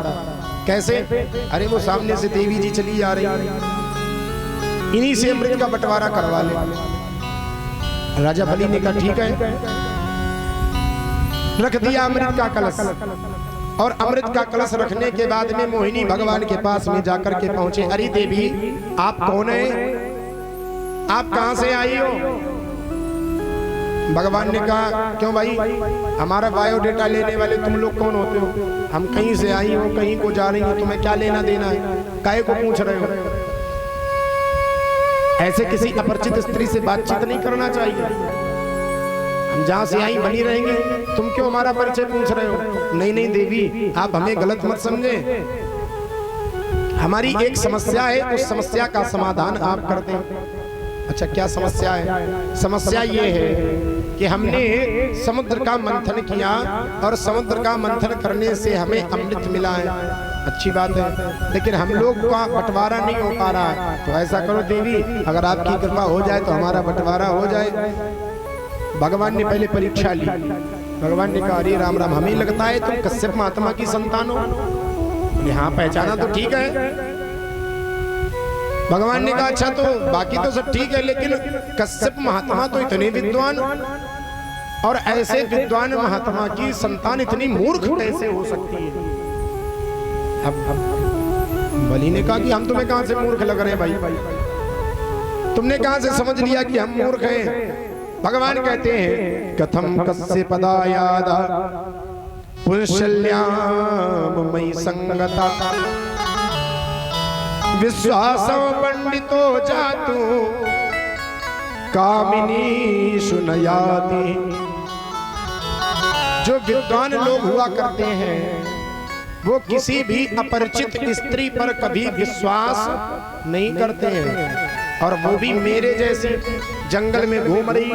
कैसे? अरे वो सामने से देवी जी चली आ रही, इन्हीं से अमृत का बंटवारा करवा ले। राजा बलि ने कहा ठीक है, रख दिया अमृत का कलश। और अमृत का कलश रखने के बाद में मोहिनी भगवान के पास में जाकर के पहुंचे। अरे देवी आप कौन है? आप कहां से आई हो? भगवान ने कहा क्यों भाई, हमारा बायोडेटा लेने वाले तुम लोग कौन होते हो? हम कहीं से आई हो, कहीं को जा रही हो, तुम्हें क्या लेना देना है? काहे को पूछ रहे हो? ऐसे किसी अपरिचित स्त्री से बातचीत नहीं करना चाहिए। हम जहां से आई बनी रहेंगे, तुम क्यों हमारा परिचय पूछ रहे हो? नहीं नहीं देवी आप हमें गलत मत समझे, हमारी एक समस्या है, उस समस्या का समाधान आप कर दें। अच्छा क्या समस्या है? समस्या ये है कि हमने समुद्र का मंथन किया और समुद्र का मंथन करने से हमें अमृत मिला है। अच्छी बात है, लेकिन हम लोग का बंटवारा नहीं हो पा रहा है। तो ऐसा करो देवी, अगर आपकी कृपा हो जाए तो हमारा बंटवारा हो जाए। भगवान ने पहले परीक्षा ली। भगवान ने कहा अरे राम राम, हमें लगता है तुम कश्यप महात्मा की संतान हो। यहाँ पहचाना तो ठीक है। भगवान ने कहा अच्छा तो बाकी तो सब ठीक है, लेकिन कश्यप महात्मा तो इतने विद्वान, और ऐसे विद्वान महात्मा की संतान इतनी मूर्ख कैसे हो सकती है? अब बलि ने कहा कि हम तुम्हें कहां से मूर्ख लग रहे हैं भाई, तुमने कहां से समझ लिया कि हम मूर्ख हैं? भगवान कहते हैं कथम कस्य पदायादा पुंशल्याम मयि संगता विश्वासो पंडितो जातु कामिनी सुनयाति। जो विद्वान लोग हुआ करते हैं वो किसी भी अपरिचित स्त्री पर कभी विश्वास नहीं करते हैं, और वो भी मेरे जैसे जंगल में घूम रही,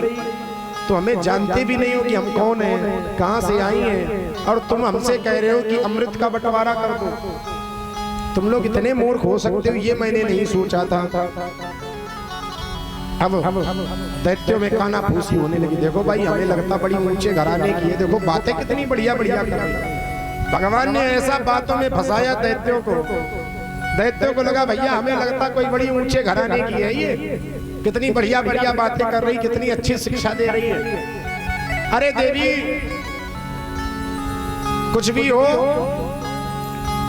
तो हमें जानते भी नहीं हो कि हम कौन हैं, कहां से आई हैं, और तुम हमसे कह रहे हो कि अमृत का बंटवारा कर दो। तुम लोग इतने मूर्ख हो सकते हो ये मैंने नहीं सोचा था। अब दैत्यों में काना फूसी होने लगी। देखो भाई हमें लगता बड़ी ऊंचे घराने की है, देखो बातें कितनी बढ़िया बढ़िया कर रही है। भगवान ने ऐसा बातों में फंसाया दैत्यों को दैत्यों को लगा भैया हमें लगता कोई बड़ी ऊंचे घराने की है ये, कितनी बढ़िया बढ़िया बातें कर रही, कितनी अच्छी शिक्षा दे रही है। अरे देवी कुछ भी हो,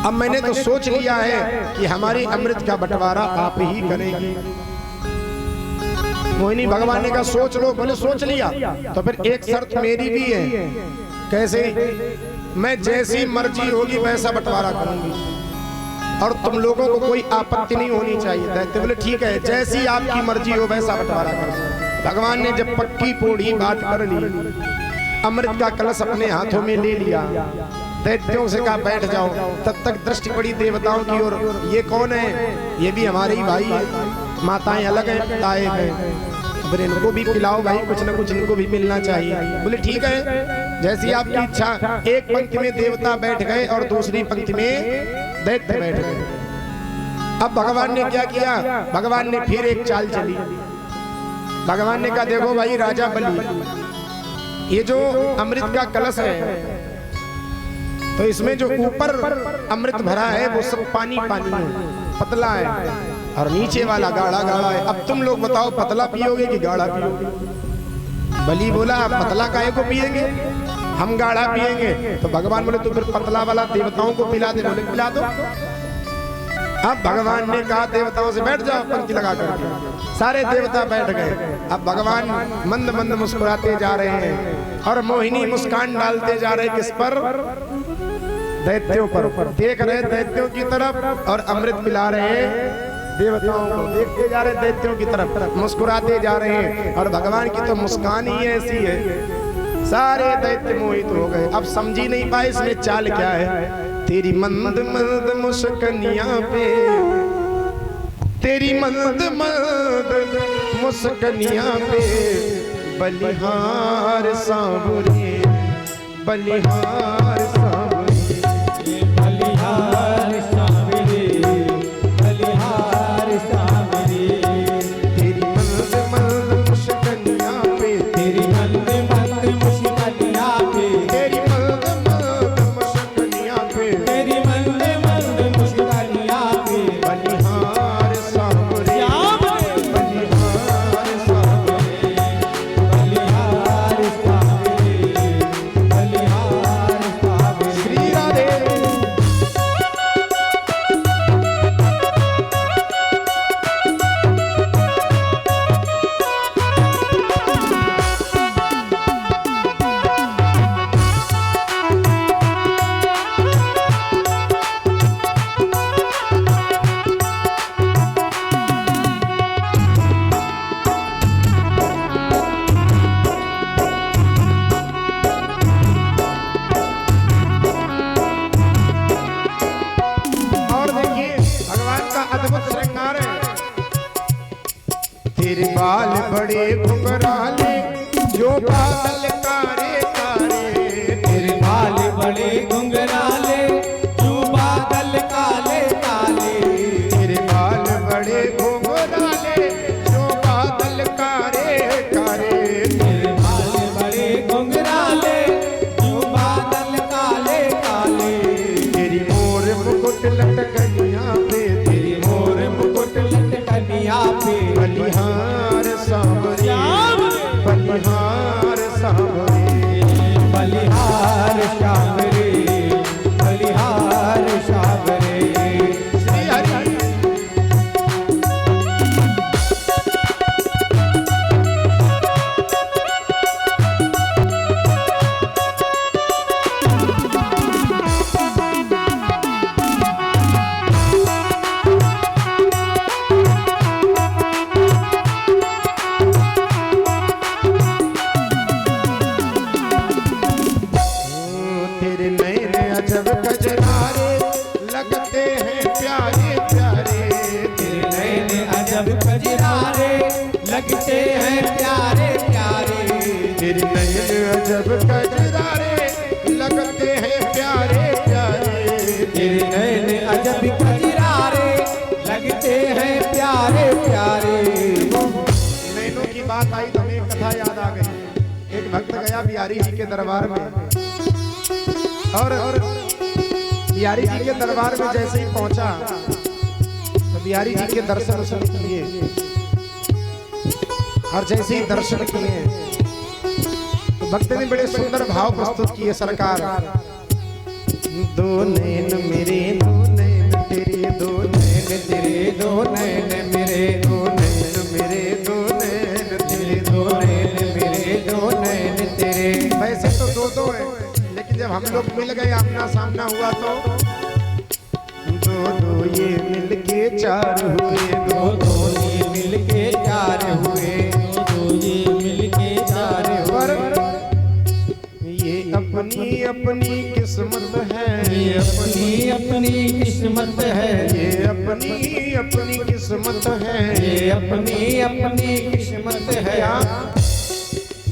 अब मैंने तो सोच लिया है कि हमारी अमृत का बंटवारा आप ही करेंगे। मोहिनी भगवान ने कहा सोच लो। बोले सोच लिया तो फिर एक शर्त मेरी भी है। कैसे? मैं जैसी मर्जी होगी वैसा बंटवारा करूंगी और तुम लोगों को कोई आपत्ति नहीं होनी चाहिए। दैत्य बोले ठीक है, जैसी आपकी मर्जी हो वैसा बंटवारा करूंगा। भगवान ने जब पक्की पोड़ी बात कर ली, अमृत का कलश अपने हाथों में ले लिया, दैत्यों से कहा बैठ जाओ। तब तक दृष्टि पड़ी देवताओं की ओर, ये कौन है? ये भी हमारे ही भाई है, माताएं अलग हैं, पिताएं हैं, फिर इनको भी पिलाओ भाई, कुछ ना कुछ इनको भी मिलना चाहिए। बोले ठीक है, जैसी आपकी इच्छा। एक पंक्ति में देवता बैठ गए और दूसरी पंक्ति में दैत्य बैठ गए। अब भगवान ने क्या किया? भगवान ने फिर एक चाल चली। भगवान ने कहा देखो भाई राजा बलि, ये जो अमृत का कलश है तो इसमें जो ऊपर अमृत भरा है वो सब पानी पानी है, पतला है, और नीचे वाला गाढ़ा गाढ़ा है। अब तुम लोग बताओ पतला पियोगे कि गाढ़ा पियोगे? बलि बोला आप पतला काहे को पिएंगे, हम गाढ़ा पिएंगे। तो भगवान बोले तो फिर पतला वाला देवताओं को पिला दे। बोले पिला दो। अब भगवान ने कहा देवताओं से बैठ जाओ पंक्ति लगा कर। सारे देवता बैठ गए। अब भगवान मंद मंद मुस्कुराते जा रहे हैं और मोहिनी मुस्कान डालते जा रहे किस पर? दैत्यों पर। देख रहे दैत्यों की तरफ और अमृत पिला रहे देवताओं को। देखते जा रहे दैत्यों की तरफ, मुस्कुराते जा रहे हैं और भगवान की तो मुस्कान ही ऐसी है, सारे दैत्य मोहित हो गए। अब समझी नहीं पाए इसमें चाल क्या है। तेरी मंद मंद मुस्कनियां पे, तेरी मंद मंद मुस्कनियां पे बलिहार सांवरे, बलिहार सांवरे, बलिहार सांवरे, बलिहार सांवरे। तेरी मंद मंद मुस्कनियां पे, तेरी मंद मंद मुस्कनियां पे, तेरी मंद मंद मुस्कनियां पे, तेरी मंद मंद मुस्कनियां पे बलिहार सांवरे, बलिहार सांवरे, बलिहार सांवरे, बलिहार सांवरे। श्री राधे। और देखिए भगवान का अद्भुत श्रृंगार है। तेरे बाल बड़े घुंघराले जो बादल कारे कारे, तेरे बाल बड़े घुंघराले जो बादल काले काले, तेरे बाल बड़े घुंघराले जो बादल कारे कारे, तेरे बाल बड़े घुंघराले जो बादल काले काले, तेरी मोर मुकुट लटकनिया पे, तेरी मोर मुकुट लटकनिया पे बलिहार सांवरे, बलिहार सांवरे, बलिहार सांवरे, बलिहार सांवरे। श्री हरि। तेरे नैन अजब कजरारे लगते हैं प्यारे प्यारे, तेरे नैन अजब कजरारे लगते हैं प्यारे प्यारे, तेरे नैन अजब कजरारे लगते हैं प्यारे प्यारे, तेरे नैन अजब कजरारे लगते हैं प्यारे प्यारे। नैनों की बात आई तो हमें कथा याद आ गई। एक भक्त गया बिहारी जी के दरबार में और बिहारी जी के दरबार में जैसे ही पहुंचा बिहारी जी के दर्शन उसने किए और जैसे ही दर्शन किए तो भक्त ने बड़े सुंदर भाव प्रस्तुत किए। सरकार दो नैन मेरे दो नैन तेरे दो नैन तेरे दो नैन मेरे दो नैन मेरे दो नैन तेरे दो नैन मेरे दो नैन तेरे। वैसे तो दो दो है, लेकिन जब हम लोग मिल गए आमना सामना हुआ तो दो दो ये मिलके चार हुए, दो दो ये मिलके चार हुए, दो ये मिलके चार पर ये अपनी अपनी किस्मत है, ये अपनी अपनी किस्मत है, ये अपनी अपनी किस्मत है, ये अपनी अपनी किस्मत है।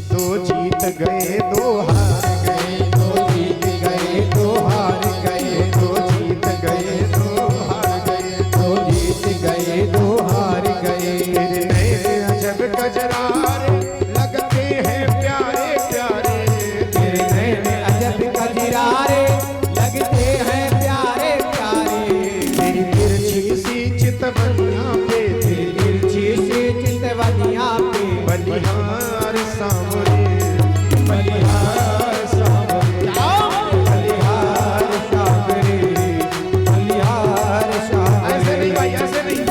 दो जीत गए दो हार गए, दो जीत गए दो हार गए, दो जीत गए दो हार गए, दो जीत गए दो हार गए। तेरे नए अजब कजरार लगते हैं प्यारे प्यारे, तेरे नैन अजब कजरारे लगते हैं प्यारे प्यारे। तेरी तिरछी सी चितवनिया पे, तेरी तिरछी सी चितवनिया पे बलिहार सांवरे, बलिहार सावरे, बलिहार सावरे, बलिहार ऐसे सावरे। नहीं भाई, ऐसे नहीं।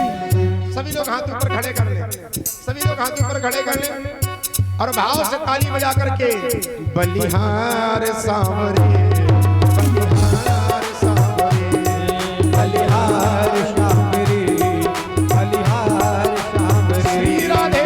सभी लोग हाथ ऊपर खड़े कर ले, सभी लोग हाथ ऊपर खड़े कर ले और भाव से ताली बजा करके बलिहार सांवरे, बलिहार सांवरे, बलिहार सावरे, बलिहार सावरे। श्री राधे।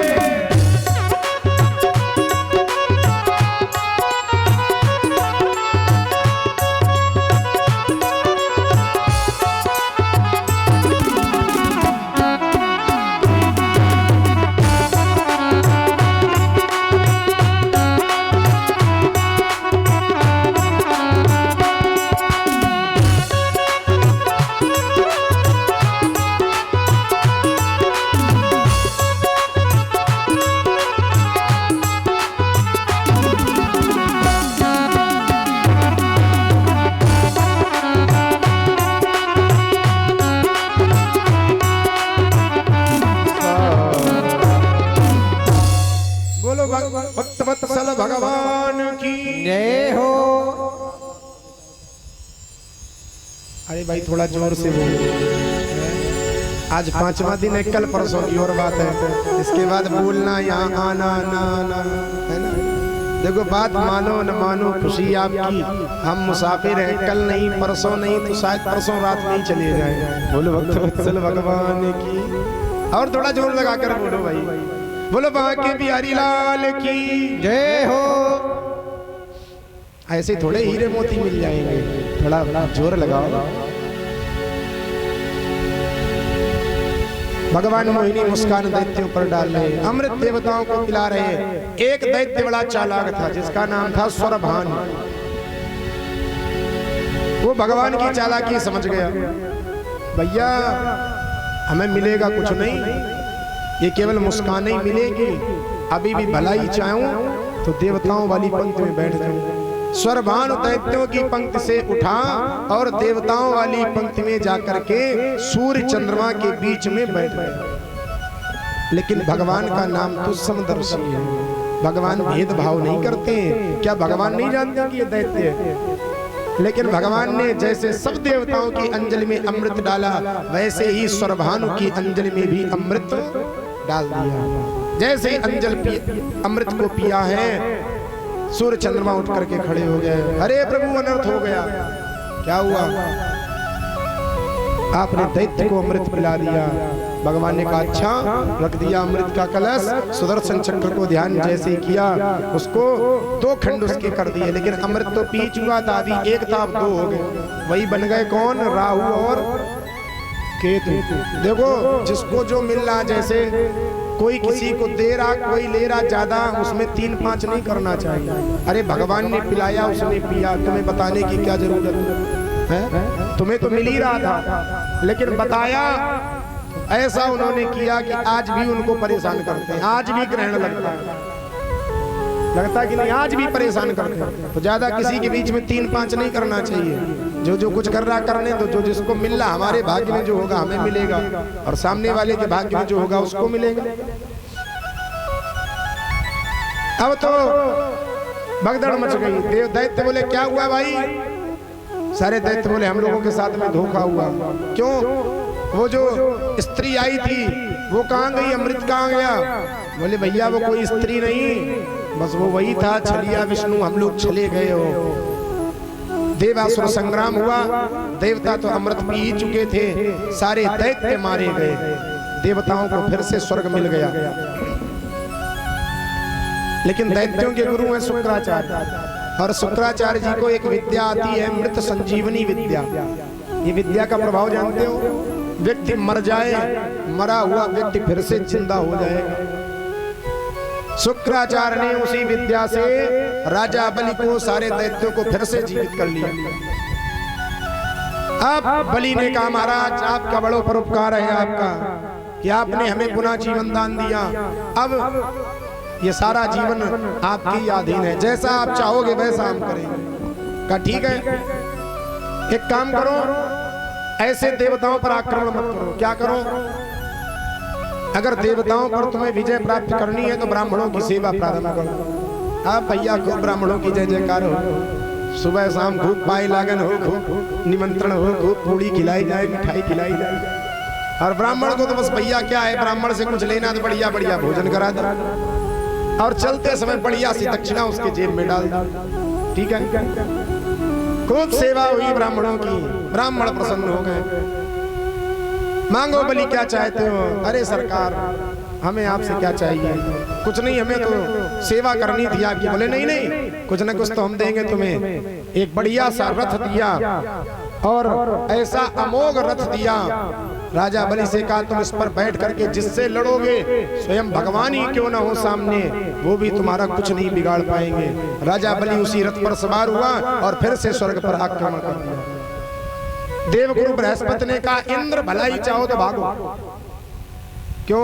बोलो भक्त वत्सल भगवान की। जय हो। अरे भाई थोड़ा जोर से बोलो। आज 5वां दिन है, कल परसों की और बात है, इसके बाद बोलना यहाँ आना ना ना, है ना। देखो बात मानो न मानो खुशी आपकी, हम मुसाफिर हैं, कल नहीं परसों नहीं तो शायद परसों रात नहीं चले जाए। बोलो भक्त वत्सल भगवान की। और थोड़ा जोर लगा कर बोलो भाई, बोलो बांके बिहारी लाल की जय हो। ऐसे थोड़े हीरे मोती मिल जाएंगे, थोड़ा जोर लगाओ। भगवान मोहिनी मुस्कान दैत्यों पर डाल रहे, अमृत देवताओं को पिला रहे। एक दैत्य बड़ा चालाक था जिसका नाम था स्वरभान। वो भगवान की चालाकी समझ गया, भैया हमें मिलेगा कुछ नहीं, ये केवल मुस्कान ही मिलेगी, अभी भी भलाई चाहूं तो देवताओं वाली पंक्ति में बैठ जाऊं। स्वरभान दैत्यों की पंक्ति से उठा और देवताओं वाली पंक्ति में जाकर के सूर्य चंद्रमा के बीच में बैठ गए। लेकिन भगवान का नाम तो समदर्शी है, भगवान भेदभाव नहीं करते हैं। क्या भगवान नहीं जानते कि ये दैत्य है? लेकिन भगवान ने जैसे सब देवताओं की अंजलि में अमृत डाला, वैसे ही स्वरभानु की अंजलि में भी अमृत डाल दिया। जैसे ही अमृत को पिया है, सूर्य चंद्रमा उठ करके खड़े हो गए। अरे प्रभु अनर्थ हो गया। क्या हुआ? आपने दैत्य को अमृत पिला दिया। भगवान ने कहा अच्छा, रख दिया अमृत का कलश, सुदर्शन चक्र को ध्यान जैसे किया, उसको 2 खंड उसके कर दिए। लेकिन अमृत तो पी चुका था, अभी 1 था, अब 2 हो गए। वही बन गए कौन? राहु और केतु। देखो जिसको जो मिल रहा, जैसे कोई किसी को दे रहा, कोई ले रहा ज्यादा, उसमें 3-5 नहीं करना चाहिए। अरे भगवान ने पिलाया, उसने पिया, तुम्हें बताने की क्या जरूरत है? तुम्हें तो मिल ही रहा था, लेकिन बताया ऐसा उन्होंने किया कि आज भी उनको परेशान करते हैं, आज भी ग्रहण लगता है। लगता कि नहीं, आज भी परेशान करते हैं। तो ज्यादा किसी के बीच में 3-5 नहीं करना चाहिए। जो जो कुछ कर रहा करने तो जो जिसको मिल रहा हमारे भाग्य में जो होगा हमें मिलेगा, और सामने वाले के भाग्य में जो होगा उसको मिलेगा। अब तो भगदड़ मच गई। देव दैत्य बोले क्या हुआ भाई? सारे दैत्य बोले हम लोगों के साथ में धोखा हुआ। क्यों? वो जो स्त्री आई थी वो कहाँ गई? अमृत कहाँ गया? बोले भैया वो कोई स्त्री नहीं, बस वो वही था छलिया विष्णु, हम लोग चले गए हो। देवासुर संग्राम हुआ, देवता तो अमृत पी ही चुके थे, सारे दैत्य मारे गए, देवताओं को फिर से स्वर्ग मिल गया। लेकिन दैत्यों के गुरु हैं शुक्राचार्य, और शुक्राचार्य जी को एक विद्या आती है, मृत संजीवनी विद्या। ये विद्या का प्रभाव जानते हो? व्यक्ति मर जाए, मरा हुआ व्यक्ति फिर से जिंदा हो जाएगा। शुक्राचार्य ने उसी विद्या से राजा बलि को, सारे दैत्यों को फिर से जीवित कर लिया। अब बलि ने कहा महाराज आपका बड़ो परोपकार है आपका, कि आपने हमें पुनः जीवन दान दिया। अब ये सारा जीवन आपकी अधीन है, जैसा आप चाहोगे वैसा हम करेंगे। कहा ठीक है, एक काम करो, ऐसे देवताओं पर आक्रमण मत करो। क्या करो? अगर देवताओं पर तुम्हें विजय प्राप्त करनी है तो ब्राह्मणों की सेवा प्रारंभ करो। आप भैया खूब ब्राह्मणों की जय जयकार हो, सुबह शाम खूब पाई लागन हो, खूब निमंत्रण हो, खूब पूड़ी खिलाई जाए, मिठाई खिलाई जाए। और ब्राह्मण को तो बस भैया क्या है, ब्राह्मण से कुछ लेना तो बढ़िया बढ़िया भोजन करा दो, और चलते समय बढ़िया सी दक्षिणा उसके जेब में डाल दो। ठीक है, खूब सेवा हुई ब्राह्मणों की, ब्राह्मण प्रसन्न हो गए। मांगो बलि क्या चाहते हो? अरे सरकार हमें आपसे क्या चाहिए? कुछ नहीं, हमें तो सेवा करनी थी आपकी। बोले नहीं नहीं, कुछ ना कुछ तो हम देंगे तुम्हें। एक बढ़िया सा रथ दिया, और ऐसा अमोघ रथ दिया। राजा बलि से कहा तुम इस पर बैठ करके जिससे लड़ोगे स्वयं भगवान ही क्यों ना हो सामने, वो भी तुम्हारा कुछ नहीं बिगाड़ पाएंगे। राजा बलि उसी रथ पर सवार हुआ और फिर से स्वर्ग पर आक्रमण कर दिया। देवगुरु बृहस्पति ने कहा इंद्र भलाई चाहो तो भागो। क्यों?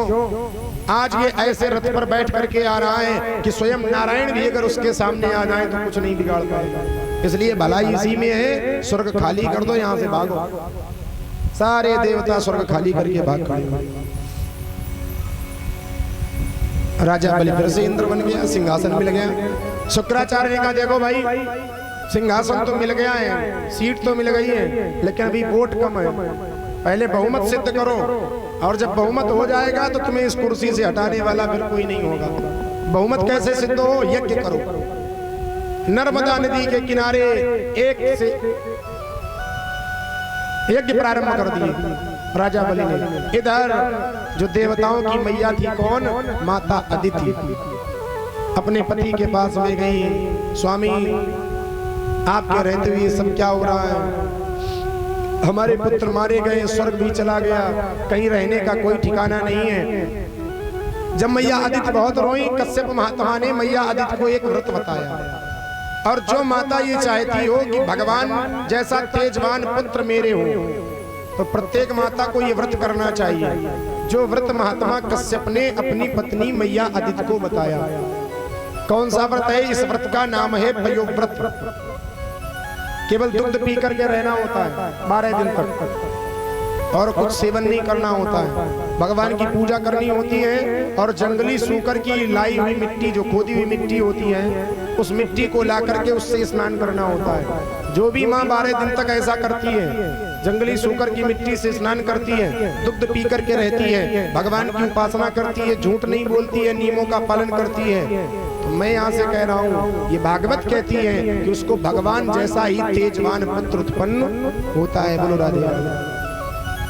आज ये ऐसे रथ पर बैठ करके आ रहा है कि स्वयं नारायण भी अगर उसके सामने आ जाए तो कुछ नहीं बिगाड़ पाएगा। इसलिए भलाई इसी में है, स्वर्ग खाली कर दो, यहां से भागो। सारे देवता स्वर्ग खाली करके भाग खड़े हुए। राजा बलि फिर से इंद्र बन गया, सिंहासन मिल गया। शुक्राचार्य ने कहा देखो भाई, सिंहासन तो मिल गया है, सीट तो मिल गई है, लेकिन अभी वोट कम है। पहले बहुमत सिद्ध करो, और जब बहुमत हो जाएगा तो तुम्हें इस कुर्सी से हटाने वाला फिर कोई नहीं होगा। बहुमत कैसे सिद्ध हो? यज्ञ करो। नर्मदा नदी के किनारे एक से यज्ञ प्रारंभ कर दिए राजा बलि ने। इधर जो देवताओं की मैया थी, कौन? माता अदिति, अपने पति के पास में गई। स्वामी आपके रहते हुए सब क्या हो रहा है? हमारे पुत्र मारे गए, स्वर्ग भी चला गया, कहीं रहने का कोई ठिकाना नहीं है। जब मैया अदिति बहुत रोई, कश्यप महात्मा ने मैया अदिति को एक व्रत बताया, और जो माता ये चाहती हो कि भगवान जैसा तेजवान पुत्र मेरे हो, तो प्रत्येक माता को ये व्रत करना चाहिए। जो व्रत महात्मा कश्यप ने अपनी पत्नी मैया अदिति को बताया। कौन सा व्रत है? इस व्रत का नाम है पयोव्रत। केवल दूध पी करके रहना होता है 12 दिन तक, और कुछ सेवन नहीं करना होता है। भगवान की पूजा करनी होती है, और जंगली सूकर की लाई हुई मिट्टी, जो खोदी हुई मिट्टी होती है, उस मिट्टी को ला करके उससे स्नान करना होता है। जो भी माँ 12 दिन तक ऐसा करती है, जंगली सूकर की मिट्टी से स्नान करती है, दुग्ध पी करके रहती है, भगवान की उपासना करती है, झूठ नहीं बोलती है, नियमों का पालन करती है, तो मैं यहाँ से कह रहा हूँ, ये भागवत कहती है कि उसको भगवान जैसा ही तेजवान पुत्र उत्पन्न होता है। बोलो राधे राधे।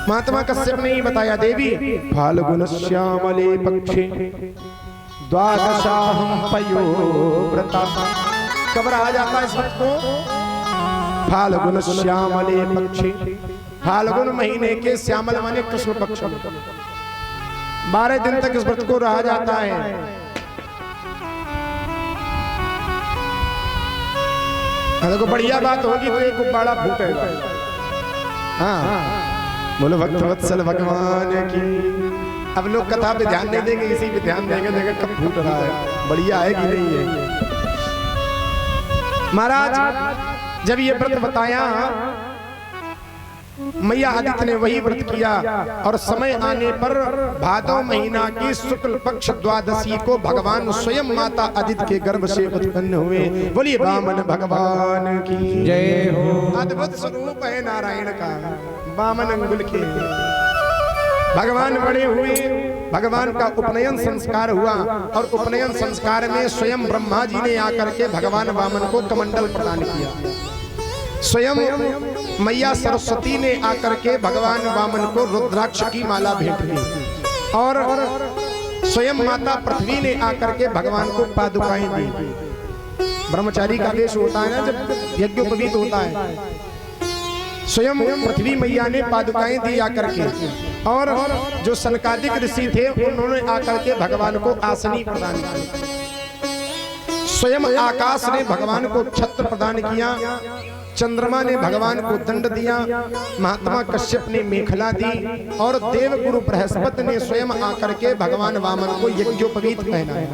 महात्मा कश्यप ने ही बताया, देवी फाल्गुन श्यामले पक्षे द्वादशाहं पयोव्रता। कब रहा जाता है इस व्रत को? फाल्गुन श्यामले पक्षे, फाल्गुन महीने के श्यामल माने कृष्ण पक्ष में 12 दिन तक इस व्रत को रहा जाता है। देखो बढ़िया बात होगी तो एक गुब्बारा फूटेगा। हाँ, बोलो भक्त वत्सल भगवान की। अब लोग कथा पे ध्यान नहीं देंगे, इसी पे ध्यान देंगे, देखा कब फूट रहा है, बढ़िया है कि नहीं है। महाराज जब ये व्रत बताया, मैया आदित्य ने वही व्रत किया और समय आने पर भादव महीना की शुक्ल पक्ष द्वादशी को भगवान स्वयं माता आदित्य के गर्भ से उत्पन्न हुए। बोलिए वामन भगवान की जय हो। अद्भुत स्वरूप है नारायण का। वामन अंगुल के भगवान बड़े हुए, भगवान का उपनयन संस्कार हुआ और उपनयन संस्कार में स्वयं ब्रह्मा जी ने आकर के भगवान वामन को कमंडल प्रदान किया। स्वयं मैया सरस्वती ने आकर के भगवान वामन को रुद्राक्ष की माला भेंट की और स्वयं माता पृथ्वी ने आकर के भगवान को पादुकाएं दी। ब्रह्मचारी का वेश होता है ना जब यज्ञोपवीत होता है, स्वयं पृथ्वी मैया ने पादुकाएं दी आकर के, और जो सनकादिक ऋषि थे उन्होंने आकर के भगवान को आसनी प्रदान की। स्वयं आकाश ने भगवान को छत्र प्रदान किया, चंद्रमा ने भगवान को दंड दिया, महात्मा कश्यप ने मेखला दी और देवगुरु बृहस्पति ने स्वयं आकर के भगवान वामन को यज्ञोपवीत पहनाया।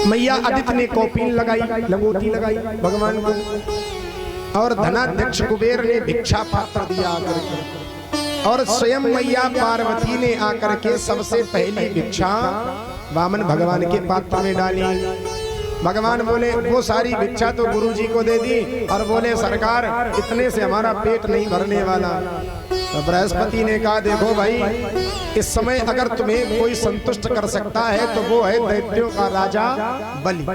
मैया आदित्य ने कौपीन लगाई, लंगोटी लगाई भगवान को, और धनाध्यक्ष कुबेर ने भिक्षा पात्र दिया आकर के, और स्वयं मैया पार्वती ने आकर के सबसे पहली भिक्षा वामन भगवान के पात्र में डाली। भगवान बोले वो सारी भिक्षा तो गुरुजी को दे दी, और बोले सरकार इतने से हमारा पेट नहीं भरने वाला। तो बृहस्पति ने कहा देखो भाई, इस समय अगर तुम्हें कोई संतुष्ट कर सकता है तो वो है दैत्यों का राजा बलि।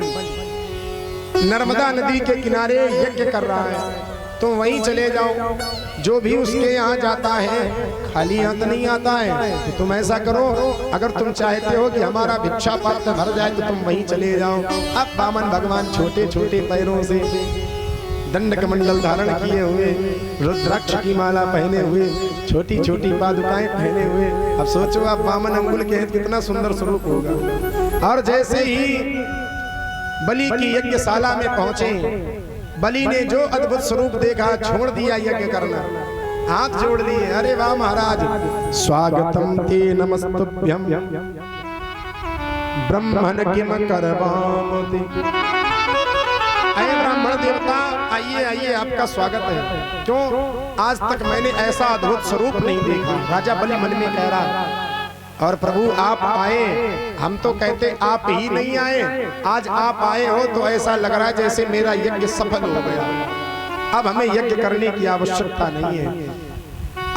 नर्मदा नदी के किनारे यज्ञ कर रहा है, तुम वहीं चले जाओ। जो भी उसके यहाँ जाता है खाली हाथ नहीं आता है। तो तुम ऐसा करो, अगर तुम चाहते हो कि हमारा भिक्षा पात्र भर जाए तो तुम वहीं चले जाओ। अब वामन भगवान छोटे छोटे पैरों से दंड कमंडल धारण किए हुए, रुद्राक्ष की माला पहने हुए, छोटी छोटी पादुकाएं पहने हुए। अब सोचो आप वामन अंगुल के कितना सुंदर स्वरूप होगा। और जैसे ही बलि की यज्ञशाला में पहुंचे, बलि ने जो अद्भुत स्वरूप देखा छोड़ दिया यज्ञ करना, हाथ जोड़ दिए। अरे वाह महाराज, स्वागतम ते नमस्तुभ्यम ब्रह्मण किम करवामति। अरे ब्राह्मण देवता आइए आइए, आपका स्वागत है। क्यों, आज तक मैंने ऐसा अद्भुत स्वरूप नहीं देखा। राजा बलि मन में कह रहा, और प्रभु आप आए, हम तो कहते आप ही नहीं आए, आज आप आए हो तो ऐसा लग रहा है जैसे मेरा यज्ञ सफल हो गया। अब हमें यज्ञ करने की आवश्यकता नहीं है।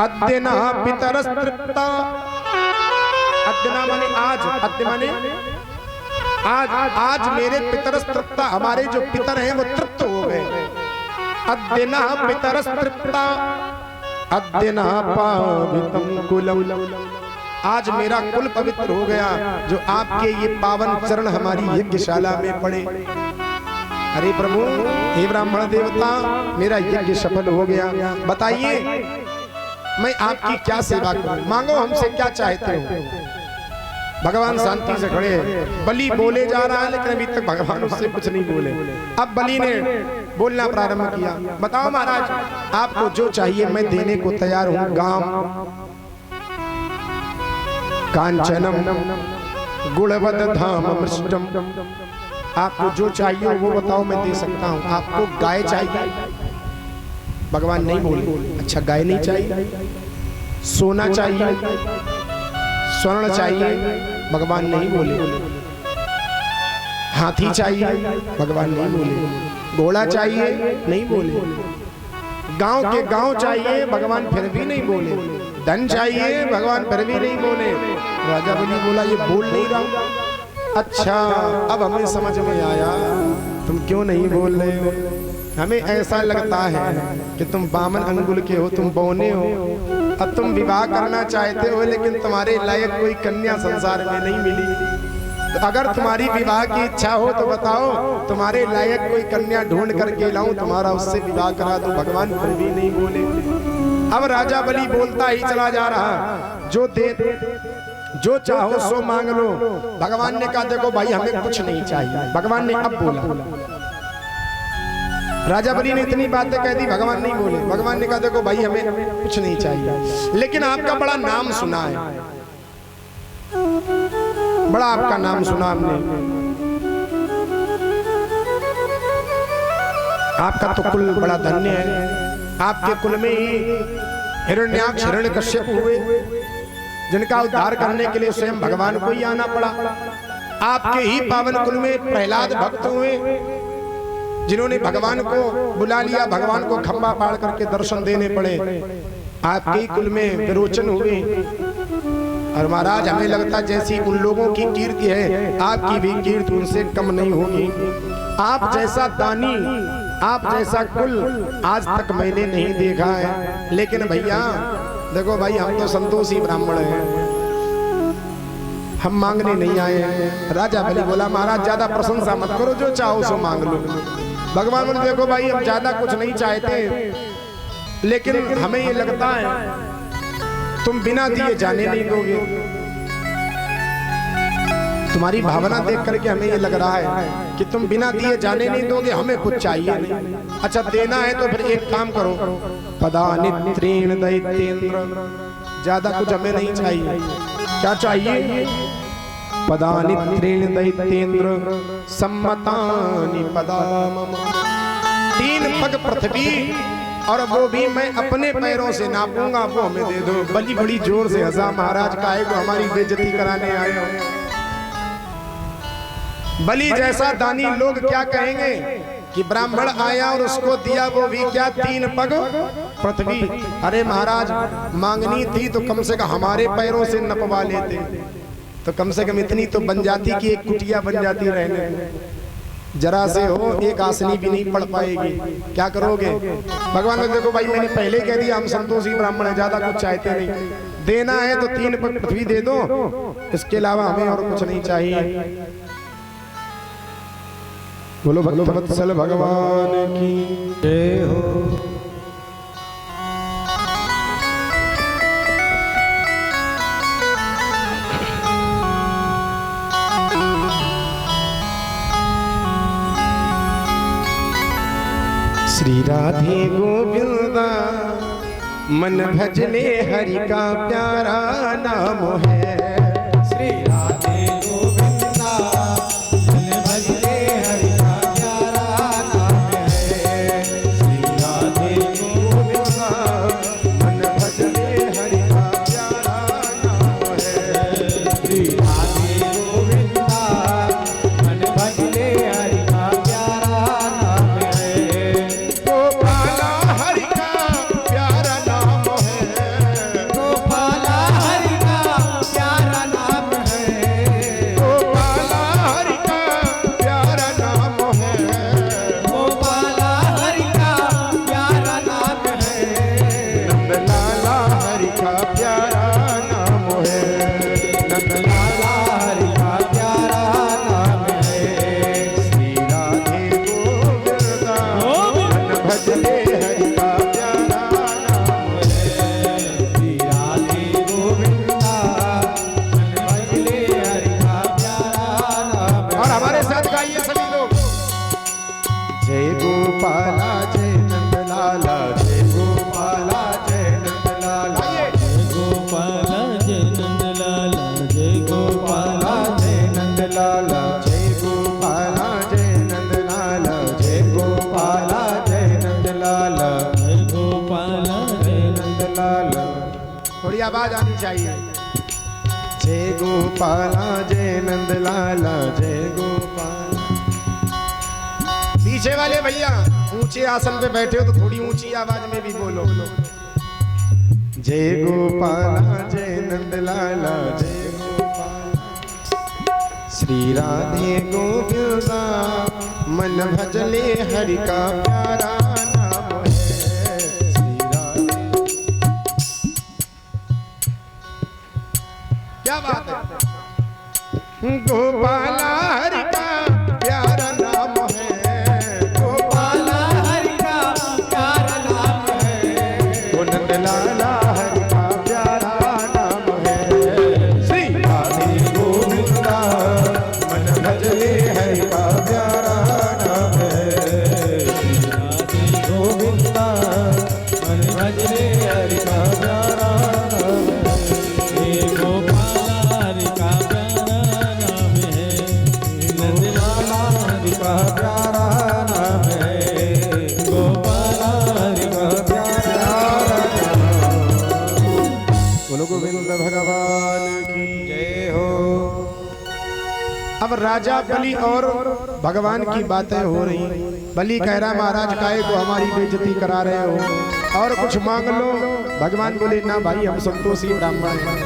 अद्यना पितरस तृप्ता, अद्यना माने आज, अद्य माने आज मेरे पितरस तृप्ता, हमारे जो पितर हैं वो तृप्त हो गए। अद्यना पितरस तृप्ता अद्यना पावितम कुलम, आज मेरा कुल पवित्र हो गया जो आपके ये पावन चरण हमारी यज्ञशाला में पड़े। अरे प्रभु, हे ब्राह्मण देवता, मेरा यज्ञ सफल हो गया। बताइए मैं आपकी क्या सेवा करूं, मांगो हमसे क्या चाहते हो। भगवान शांति से खड़े हैं। बलि बोले जा रहा है लेकिन अभी तक भगवान उससे कुछ नहीं बोले। अब बलि ने बोलना प्रारंभ किया। बताओ महाराज, आपको जो चाहिए मैं देने को तैयार हूं। गाम कांचनम गुणवद धाम मृष्टम, आपको जो चाहिए वो बताओ मैं दे सकता हूँ। आपको गाय चाहिए, भगवान नहीं बोले। अच्छा गाय नहीं चाहिए, सोना चाहिए, स्वर्ण चाहिए, भगवान नहीं बोले। हाथी चाहिए, भगवान नहीं बोले। घोड़ा चाहिए, नहीं बोले। गांव के गांव चाहिए, भगवान फिर भी नहीं बोले। धन चाहिए, भगवान फिर भी नहीं बोले। राजा बलि बोला ये बोल नहीं रहा। अच्छा अब हमें समझ में आया तुम क्यों नहीं बोल रहे हो। हमें ऐसा लगता है कि तुम वामन अंगुल के हो, तुम बौने हो, अब तुम विवाह करना चाहते हो लेकिन तुम्हारे लायक कोई कन्या संसार में नहीं मिली। तो अगर तुम्हारी विवाह की इच्छा हो तो बताओ, तुम्हारे लायक कोई कन्या ढूंढ करके लाऊं, तुम्हारा उससे विवाह करा दूं। भगवान फिर भी नहीं बोले। अब राजा बलि बोलता ही चला जा रहा, जो दे जो चाहो सो मांग लो। भगवान ने कहा देखो भाई हमें कुछ नहीं चाहिए। भगवान ने अब बोला। राजा बलि ने इतनी बातें कह दी, भगवान नहीं बोले। भगवान ने कहा देखो भाई हमें कुछ नहीं चाहिए, लेकिन आपका बड़ा नाम सुना है, बड़ा आपका नाम सुना हमने। आपका तो कुल बड़ा धन्य है। आपके कुल में ही हिरण्याक्ष हिरण्यकश्यप हुए, जिनका उद्धार करने के लिए स्वयं भगवान को ही आना पड़ा। आपके ही पावन कुल में प्रहलाद भक्त हुए, जिन्होंने भगवान को बुला लिया, भगवान को खंबा पाड़ करके दर्शन देने पड़े। आपके ही कुल में विरोचन हुए। और महाराज हमें लगता जैसी उन लोगों की कीर्ति है, आपकी भी कीर्ति उनसे कम नहीं होगी। आप जैसा दानी, आप जैसा कुल आज तक मैंने नहीं देखा है। लेकिन भैया देखो भाई, हम तो संतोषी ब्राह्मण हैं, हम मांगने नहीं आए हैं। राजा बलि बोला महाराज ज्यादा प्रशंसा मत करो, जो चाहो सो मांग लो। भगवान बोले देखो भाई, हम ज्यादा कुछ नहीं चाहते, लेकिन हमें ये लगता है तुम बिना दिए जाने नहीं दोगे। तुम्हारी भावना देख करके हमें ये लग रहा है कि तुम बिना दिए जाने नहीं दोगे, हमें कुछ चाहिए नहीं। अच्छा देना है तो फिर एक काम करो, पदानित्रीण दैत्येंद्र, ज्यादा कुछ हमें नहीं चाहिए। क्या चाहिए? पदानित्रीण दैत्येंद्र सम्मतानि पदा मम, 3 पग पृथ्वी और वो भी मैं अपने पैरों से नापूंगा, वो हमें दे दो। बलि बड़ी जोर से हंसा, महाराज काहे को हमारी बेइज्जती कराने आए हो? बलि जैसा दानी लोग क्या कहेंगे कि ब्राह्मण आया और उसको दिया, वो भी क्या 3 पग पृथ्वी। अरे महाराज मांगनी थी तो कम से कम हमारे पैरों से नपवा लेते, तो कम से कम इतनी तो बन जाती कि एक कुटिया बन जाती रहने। जरा से हो एक आसनी भी नहीं पड़ पाएगी, क्या करोगे? भगवान ने देखो भाई, मैंने पहले कह दिया हम संतोषी ब्राह्मण है, ज्यादा कुछ चाहते नहीं। देना है तो 3 पग पृथ्वी दे दो, इसके अलावा हमें और कुछ नहीं चाहिए। बोलो भक्तवत्सल भगवान की जय हो। श्री राधे गोविंदा मन भजले हरि का प्यारा नाम है। श्री राधे गोविंदा मन भजले हरि का प्यारा नाम है। श्री राधे गोविंदा मन भजले हरि का प्यारा नाम है। श्री राधे गोविंदा मन भजले हरि का प्यारा नाम है। गोपाला हरि का प्यारा नाम है। गोपाला हरि का प्यारा नाम है। गोपाला हरि का प्यारा नाम है। गोपाला हरि का प्यारा नाम है। नंदलाला हरि का प्यारा नाम है। नंदलाला हरि का प्यारा नाम है। श्री राधे गोविंदा मन भजले हरि का प्यारा नाम है। श्री राधे गोविंदा मन भजले हरि का प्यारा नाम है। और हमारे साथ गाइए सभी लोग, जय गोपाला जय नंदलाला, जय गोपाला जय नंदलाला। गोपाला जय नंदलाला, जय गोपाला जय नंदलाला, जय गोपाला जय नंदलाला, जय गोपाला जय नंदलाला, जय गोपाला जय नंदलाला। थोड़ी आवाज आनी चाहिए। जय गोपाला जय नंदलाला, जय गोपाला। पीछे वाले भैया ऊंचे आसन पे बैठे हो तो थोड़ी ऊंची आवाज में भी बोलो। जय गोपाला जय नंदलाला, जय गोपाला। श्री राधे गोविंदा मन भजले हरि का प्यारा नाम है। श्री राधे, क्या बात है? गोपाला हरि का प्यारा नाम है। गोपाला हरि का प्यारा नाम है। वो नंदलाला हरि का प्यारा नाम है। श्री राधे गोविंदा मन भजले हरि का प्यारा नाम है। श्री राधे गोविंदा मन भजले हरि का प्यारा नाम है। हे गोपाला हरि का प्यारा नाम है। राजा बलि और भगवान की बातें हो रही। बलि कह रहा महाराज काहे को हमारी बेइज्जती करा रहे हो, और कुछ मांग लो। भगवान बोले ना भाई, हम संतोषी ब्राह्मण हैं।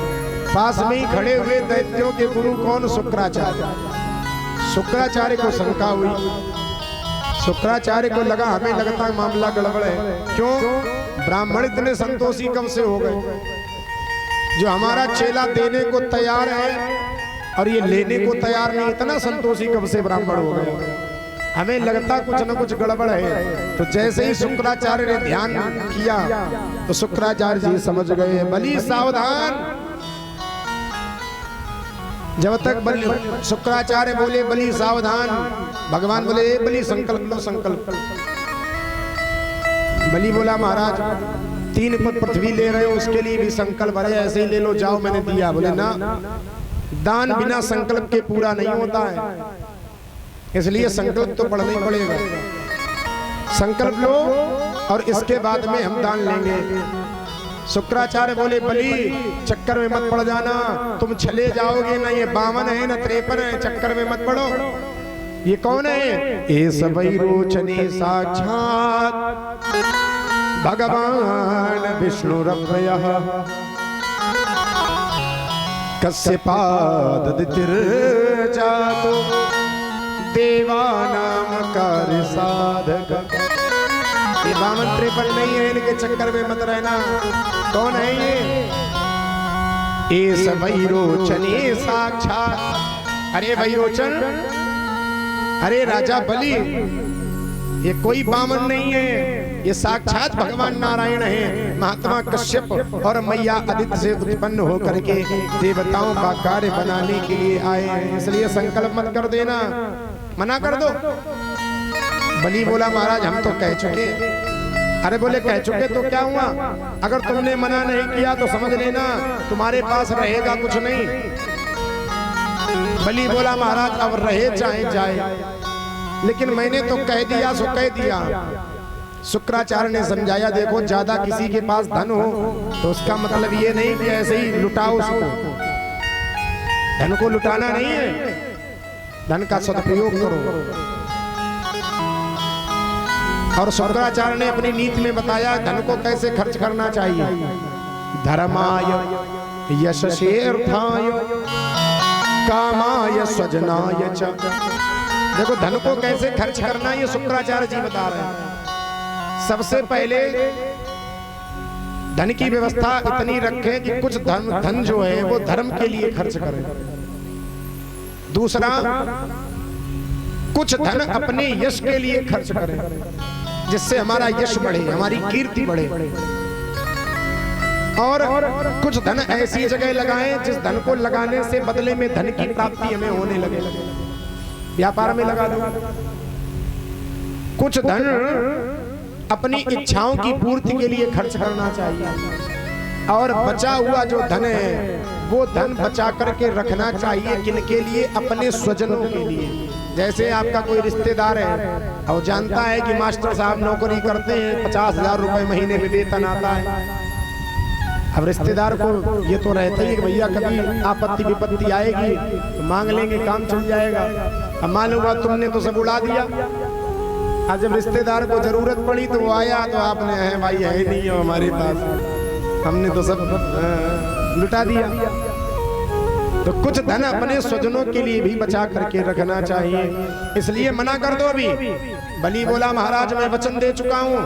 पास में ही खड़े हुए दैत्यों के गुरु कौन? शुक्राचार्य। शुक्राचार्य को शंका हुई। शुक्राचार्य को लगा हमें लगता है मामला गड़बड़ है। क्यों? ब्राह्मण इतने संतोषी कब से हो गए? जो हमारा चेला देने को तैयार है और ये लेने को तैयार नहीं, इतना संतोषी कब से ब्राह्मण हो गए? हमें लगता कुछ न कुछ गड़बड़ है। तो जैसे ही शुक्राचार्य ने ध्यान किया तो शुक्राचार्य जी समझ गए, बलि सावधान। जब तक शुक्राचार्य बोले बलि सावधान, भगवान बोले बलि संकल्प लो, संकल्प। बलि बोला महाराज 3 पद पृथ्वी ले रहे हो, उसके लिए भी संकल्प है, ऐसे ही ले लो, जाओ मैंने दिया। बोले ना, दान बिना संकल्प के पूरा नहीं होता है, इसलिए संकल्प तो पढ़ना ही पड़ेगा। संकल्प लो और इसके बाद में हम दान लेंगे। शुक्राचार्य बोले बलि चक्कर में मत पड़ जाना, तुम चले जाओगे ना, ये 52 है ना 53 है, चक्कर में मत पड़ो। ये कौन है? ये सबई रोचने साक्षात भगवान विष्णु रभ्यः कश्यपादितिर्जातो देवानाम कार्य साधक। ये 52-53 नहीं है, इनके चक्कर में मत रहना। कौन है ये? वैरोचने साक्षात। अरे वैरोचन, अरे राजा बलि, ये कोई 52 नहीं है, ये साक्षात भगवान नारायण है। महात्मा कश्यप और मैया अदिति से उत्पन्न होकर के देवताओं का कार्य बनाने के लिए आए हैं, इसलिए संकल्प मत कर देना, मना कर दो। बलि बोला महाराज हम तो कह चुके। अरे बोले कह चुके तो क्या हुआ? अगर तुमने मना नहीं किया तो समझ लेना तुम्हारे पास रहेगा कुछ नहीं। बलि बोला महाराज अब रहे चाहे जाए, लेकिन मैंने तो कह दिया सो कह दिया। शुक्राचार्य ने समझाया, देखो ज्यादा किसी के पास धन हो तो उसका मतलब ये नहीं कि ऐसे ही लुटाओ उसको। धन को लुटाना नहीं है, धन का सदुपयोग करो। और शुक्राचार्य ने अपनी नीति में बताया धन को कैसे खर्च करना चाहिए। धर्माय यशस्यर्थाय कामाय स्वजनाय च। देखो धन को कैसे खर्च करना ये शुक्राचार्य जी बता रहे हैं। सबसे पहले धन की व्यवस्था इतनी रखें कि कुछ धन जो है वो धर्म के लिए खर्च करें। दूसरा, कुछ धन अपने यश के लिए खर्च करें, जिससे हमारा यश बढ़े, हमारी कीर्ति बढ़े। और कुछ धन ऐसी जगह लगाएं जिस धन को लगाने से बदले में धन की प्राप्ति हमें होने लगे। व्यापार में लगा दो। कुछ धन अपनी इच्छाओं की पूर्ति के लिए खर्च करना चाहिए। और बचा हुआ जो धन है वो धन बचा करके रखना चाहिए। किनके लिए? अपने स्वजनों के लिए। जैसे आपका कोई रिश्तेदार है और जानता है कि मास्टर साहब नौकरी करते हैं, 50,000 रुपए महीने में वेतन आता है। अब रिश्तेदार को ये तो रहता ही कि भैया कभी आपत्ति विपत्ति आएगी तो मांग लेंगे, काम चल जाएगा। अब मालूम हुआ तुमने तो सब उड़ा दिया। आज जब रिश्तेदार को जरूरत पड़ी तो वो आया तो आपने है भाई है नहीं है हमारे पास, हमने तो सब लुटा दिया। तो कुछ धन अपने स्वजनों के लिए भी बचा करके रखना चाहिए, इसलिए मना कर दो। अभी बलि बोला महाराज मैं वचन दे चुका हूँ,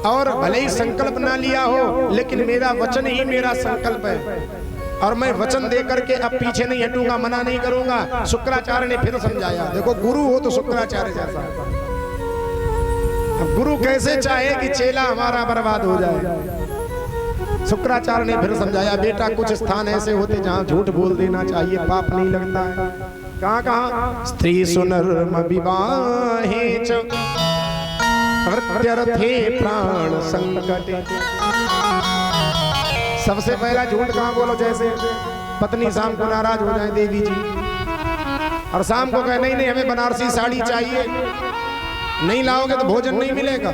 और भले ही संकल्प ना लिया हो लेकिन मेरा वचन ही मेरा संकल्प है, और मैं वचन दे करके अब पीछे नहीं हटूंगा, मना नहीं करूंगा। शुक्राचार्य ने फिर समझाया। देखो गुरु हो तो शुक्राचार्य जैसा। अब गुरु कैसे चाहे कि चेला हमारा बर्बाद हो जाए। शुक्राचार्य ने फिर समझाया, बेटा कुछ स्थान ऐसे होते जहाँ झूठ बोल देना चाहिए, पाप नहीं लगता है। कहाँ कहाँ? स्त्री सुनर्म विवाहे च प्रत्यर्थे प्राण संकटे। सबसे पहला झूठ कहाँ बोलो? जैसे पत्नी शाम को नाराज हो जाए देवी जी, और शाम को कहे नहीं नहीं हमें बनारसी साड़ी चाहिए, नहीं लाओगे तो भोजन नहीं मिलेगा।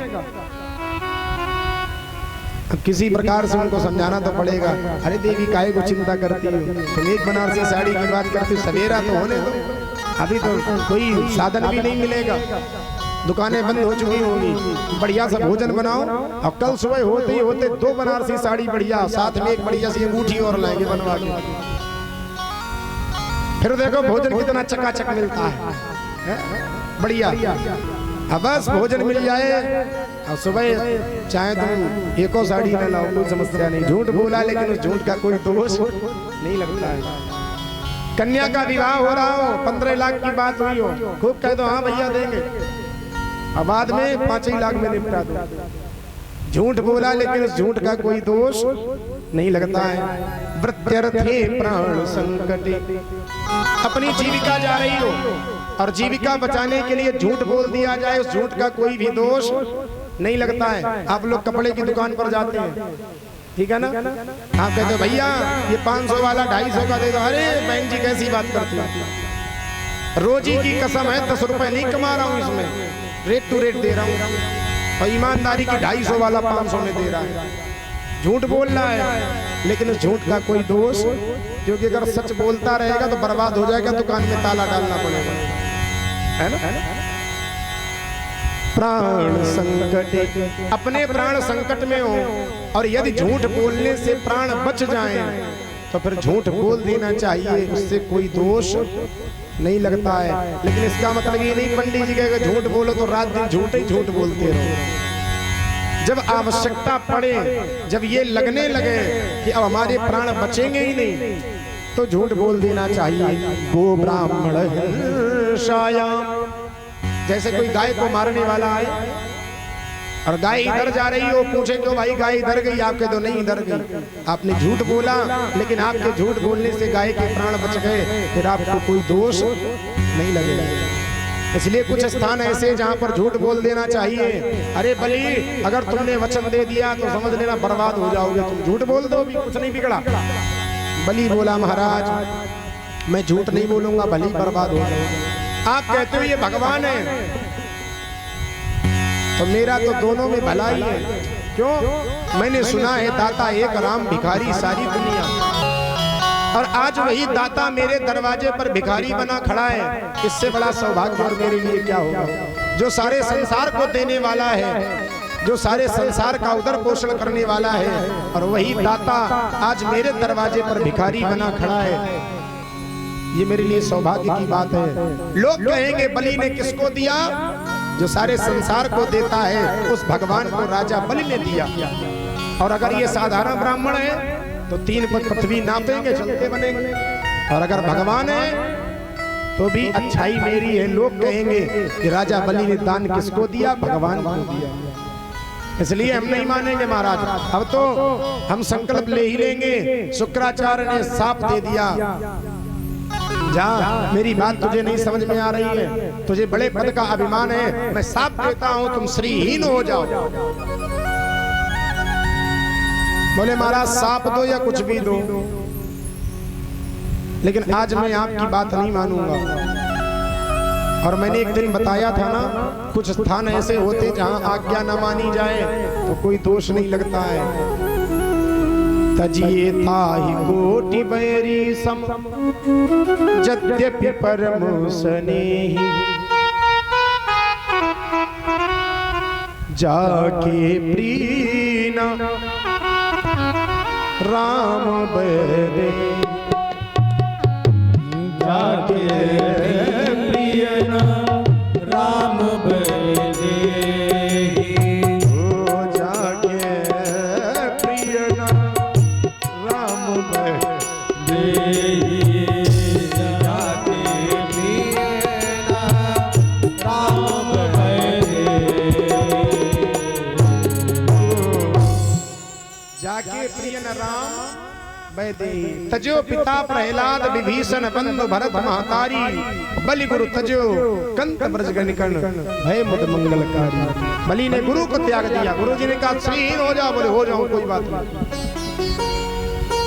अब किसी प्रकार से उनको समझाना तो पड़ेगा। अरे देवी काहे को चिंता करती हो, तुम एक बनारसी साड़ी की बात करती, सवेरा तो होने दो, अभी तो कोई साधन भी नहीं मिलेगा, दुकानें बंद हो चुकी होंगी। बढ़िया सा भोजन बनाओ और कल सुबह होते ही होते 2 बनारसी साड़ी बढ़िया, साथ में एक बढ़िया सी अंगूठी और लाएंगे बनवा के। फिर देखो भोजन कितना चकाचक मिलता है, बढ़िया। अब बस भोजन मिल जाए और सुबह चाहे तुम एको साड़ी न लाओ, कोई समस्या नहीं। झूठ बोला लेकिन उस झूठ का कोई दोष नहीं लगता है। कन्या का विवाह हो रहा हो, 15 लाख की बात हुई हो, खूब कह दो हाँ भैया देंगे, अब बाद में 5 ही लाख में निपटा दो। झूठ बोला लेकिन उस झूठ का कोई दोष नहीं लगता है। वृत्यर्थे प्राण संकटे, अपनी जीविका जा रही हो और जीविका बचाने के लिए झूठ बोल दिया जाए, उस झूठ का कोई भी दोष नहीं लगता है। आप लोग कपड़े की दुकान पर जाते हैं, ठीक है ना, आप कहते हो भैया ये 500 वाला 250 का दे दो। अरे बहन जी कैसी बात करती है, रोजी की कसम है 10 रुपए नहीं कमा रहा हूँ इसमें, रेट टू रेट दे रहा हूँ, और ईमानदारी की 250 वाला 500 में दे रहा है। झूठ बोल रहा है लेकिन उस झूठ का कोई दोष, क्योंकि अगर सच बोलता रहेगा तो बर्बाद हो जाएगा, दुकान में ताला डालना पड़ेगा, है ना। प्राण संकट, अपने प्राण संकट में हो और यदि झूठ बोलने से प्राण बच जाएं तो फिर झूठ बोल देना चाहिए, उससे कोई दोष नहीं लगता है। लेकिन इसका मतलब ये नहीं पंडित जी कहेगा झूठ बोलो तो रात दिन झूठ ही झूठ बोलते रहो। जब आवश्यकता पड़े, जब ये लगने लगे कि अब हमारे प्राण बचेंगे ही नहीं, तो झूठ बोल देना चाहिए। गो ब्राह्मण हिंसायाम, जैसे कोई गाय को मारने वाला आए और गाय इधर जा रही हो, पूछे क्यों भाई गाय इधर गई, आप कह दो नहीं इधर गई, आपने झूठ बोला लेकिन आपके झूठ बोलने से गाय के प्राण बच गए, फिर आपको कोई दोष नहीं लगेगा। इसलिए कुछ स्थान ऐसे जहां पर झूठ बोल देना चाहिए। अरे बलि अगर तुमने वचन दे दिया तो समझ लेना बर्बाद हो जाओगे, तुम झूठ बोल दो भी कुछ नहीं बिगड़ा। बलि बोला महाराज मैं झूठ नहीं बोलूंगा, भले ही बर्बाद हो जाओगे। आप कहते हो ये भगवान है, तो मेरा तो दोनों में भला ही है। क्यों? मैंने सुना है दाता एक, राम भिखारी सारी दुनिया, और आज वही दाता मेरे दरवाजे पर भिखारी बना खड़ा है। इससे बड़ा सौभाग्य और मेरे लिए क्या होगा। जो सारे संसार को देने वाला है, जो सारे संसार का उदर पोषण करने वाला है, और वही दाता आज मेरे दरवाजे पर भिखारी बना खड़ा है, ये मेरे लिए सौभाग्य की बात है। लोग कहेंगे बलि ने किसको दिया? जो सारे संसार को देता है उस भगवान को राजा बलि ने दिया। और अगर ये साधारण ब्राह्मण है तो 3 पद पृथ्वी नापेंगे, चलते बनेंगे, और अगर भगवान है तो भी अच्छाई मेरी है। लोग कहेंगे कि राजा बलि ने दान किसको दिया? भगवान को दिया। इसलिए हम नहीं मानेंगे महाराज। अब तो हम संकल्प ले ही लेंगे। शुक्राचार्य ने साफ दे दिया, जा मेरी बात तुझे नहीं समझ में आ रही है, तुझे बड़े पद का अभिमान है, मैं साफ देता हूं तुम श्रीहीन हो जाओ। बोले महाराज साफ दो या कुछ भी दो, लेकिन आज मैं आपकी बात नहीं मानूंगा। और मैंने एक दिन बताया था ना, कुछ स्थान ऐसे होते जहां आज्ञा न मानी जाए तो कोई दोष नहीं लगता है। तजिए ताहि कोटि बैरी सम, यद्यपि परम स्नेही, जाके प्रीण राम बैदे, जाके प्रियन राम बैदे, जाके प्रियन राम बैदे, जाके प्रियन राम बैदे, जाके प्रियन राम बैदे। तजो पिता प्रहलाद विभीषण बंधु भरत महतारी, बलि गुरु तजो कंत ब्रज गणिकर्ण भय मुद मंगलकारी। बलि ने गुरु को त्याग दिया। गुरु जी ने कहा श्रीहीन हो जाओ, बोले हो जाऊं कोई बात नहीं।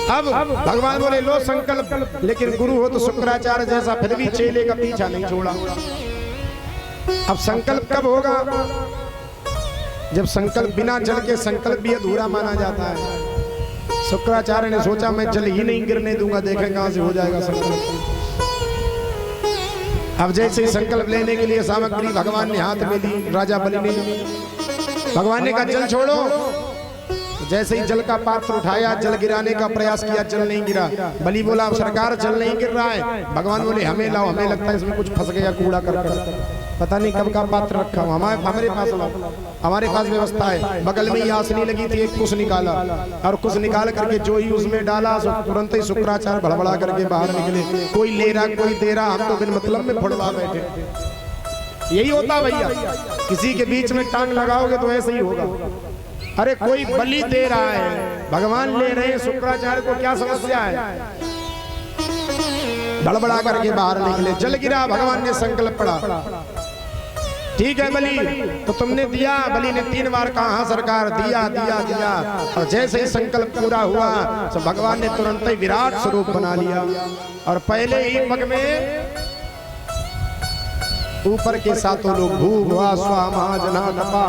अब भगवान बोले लो संकल्प, लेकिन गुरु हो तो शुक्राचार्य जैसा, फिर भी चेले का पीछा नहीं छोड़ा। अब संकल्प कब होगा? जब संकल्प बिना जल के संकल्प भी अधूरा माना जाता है। शुक्राचार्य ने सोचा मैं जल ही नहीं गिरने दूंगा, देखें कहां से हो जाएगा संकल्प। अब जैसे संकल्प लेने के लिए सामग्री भगवान ने हाथ में ली, राजा बलि ने, भगवान ने कहा जल छोड़ो। जैसे ही जल का पात्र उठाया, जल गिराने का प्रयास किया, जल नहीं गिरा। बलि बोला सरकार जल नहीं गिर रहा है। भगवान बोले हमें लाओ, हमें लगता है इसमें कुछ फंस गया कूड़ा करकट, पता नहीं कब का पात्र रखा हुआ, हमारे पास लाओ, हमारे पास व्यवस्था है। बगल में ही आसनी लगी थी, एक कुश निकाला और कुश निकाल करके जो ही उसमें डाला तुरंत ही शुक्राचार्य भड़बड़ा करके बाहर निकले। कोई ले रहा कोई दे रहा, हम तो बिन मतलब में फुड़वा बैठे। यही होता भैया, किसी के बीच में टांग लगाओगे तो ऐसे ही होगा। अरे कोई बलि दे रहा है, भगवान ले रहे हैं, शुक्राचार्य को क्या समस्या है? बड़बड़ा करके बाहर निकले, जल गिरा, भगवान ने संकल्प पड़ा, ठीक है बलि तो तुमने दिया। बलि ने 3 बार कहा हाँ सरकार, दिया दिया दिया। और जैसे ही संकल्प पूरा हुआ तो भगवान ने तुरंत ही विराट स्वरूप बना लिया और पहले ही पग में ऊपर के 7 लोग भू भुआ स्वा महाजना तपा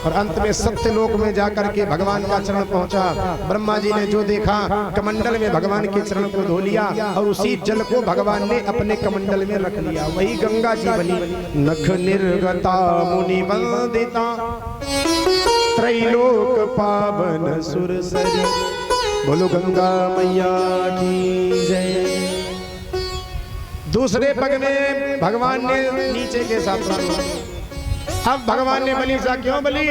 और अंत में सत्यलोक में जाकर के भगवान का चरण पहुंचा। ब्रह्मा जी ने जो देखा, कमंडल में भगवान के चरण को धो लिया और उसी जल को भगवान ने अपने कमंडल में रख लिया। वही गंगा जी बनी। नख निर्गता मुनि वंदिता त्रैलोक पावन सुरसरी, बोलो गंगा मैया की जय। दूसरे पग में भगवान ने नीचे के साथ, अब भगवान ने बलि से, क्यों बलि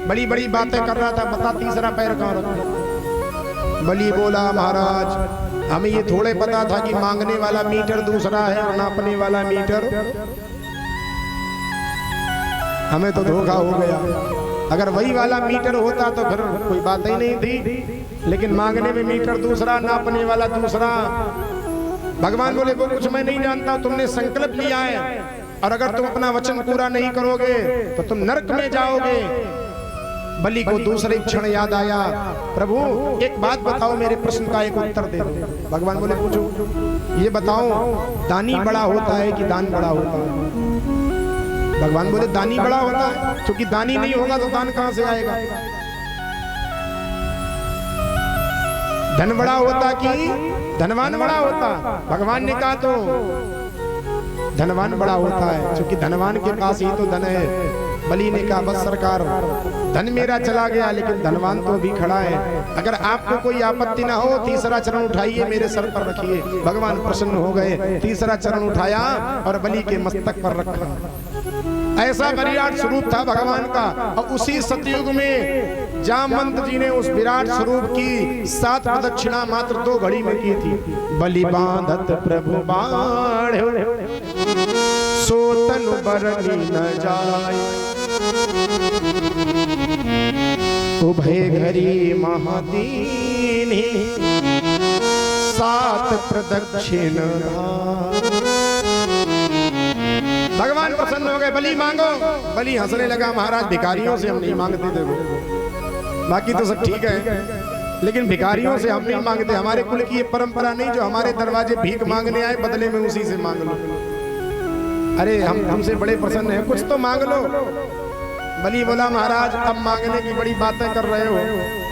बड़ी बड़ी बातें कर रहा था, बता तीसरा पैर कहाँ रखा? बलि बोला महाराज हमें ये थोड़े पता था कि मांगने वाला मीटर दूसरा है और नापने वाला मीटर, हमें तो धोखा हो गया। अगर वही वाला मीटर होता तो फिर कोई बात ही नहीं थी, लेकिन मांगने में मीटर दूसरा, नापने वाला दूसरा। भगवान बोले वो कुछ मैं नहीं जानता, तुमने संकल्प लिया है और अगर तुम अपना वचन पूरा नहीं करोगे तो तुम नरक में जाओगे। बलि को दूसरे क्षण याद आया, प्रभु एक बात बताओ, मेरे प्रश्न का एक उत्तर दे दो। भगवान बोले पूछो। ये बताओ दानी बड़ा होता है कि दान बड़ा होता है? भगवान बोले दानी बड़ा होता है, क्योंकि दानी नहीं होगा तो दान कहां से आएगा? धन बड़ा होता कि धनवान बड़ा होता? भगवान ने कहा तो धनवान बड़ा होता है, क्योंकि धनवान के पास ही तो धन है। बलि ने कहा बस सरकार, धन मेरा चला गया लेकिन धनवान तो अभी खड़ा है। अगर आपको कोई आपत्ति ना हो, तीसरा चरण उठाइए, मेरे सर पर रखिए। भगवान प्रसन्न हो गए, तीसरा चरण उठाया और बलि के मस्तक पर रखा। ऐसा विराट स्वरूप था भगवान का। और उसी सतयुग में जामवंत जी ने उस विराट स्वरूप की 7 प्रदक्षिणा मात्र 2 घड़ी में की थी। बलि बांधत प्रभु बाढ़ सोतन बरनी न जाय, उभय घरी महादीनी 7 प्रदक्षिण। भगवान प्रसन्न हो गए, बलि मांगो। बलि हंसने लगा, महाराज भिखारियों से हम नहीं मांगते थे, बाकी तो सब ठीक है, लेकिन भिखारियों से हम नहीं मांगते। हमारे कुल की ये परंपरा नहीं जो हमारे दरवाजे भीख मांगने आए बदले में उसी से मांग लो। अरे हमसे बड़े प्रसन्न हैं, कुछ तो मांग लो। बलि बोला महाराज अब मांगने की बड़ी बातें कर रहे हो,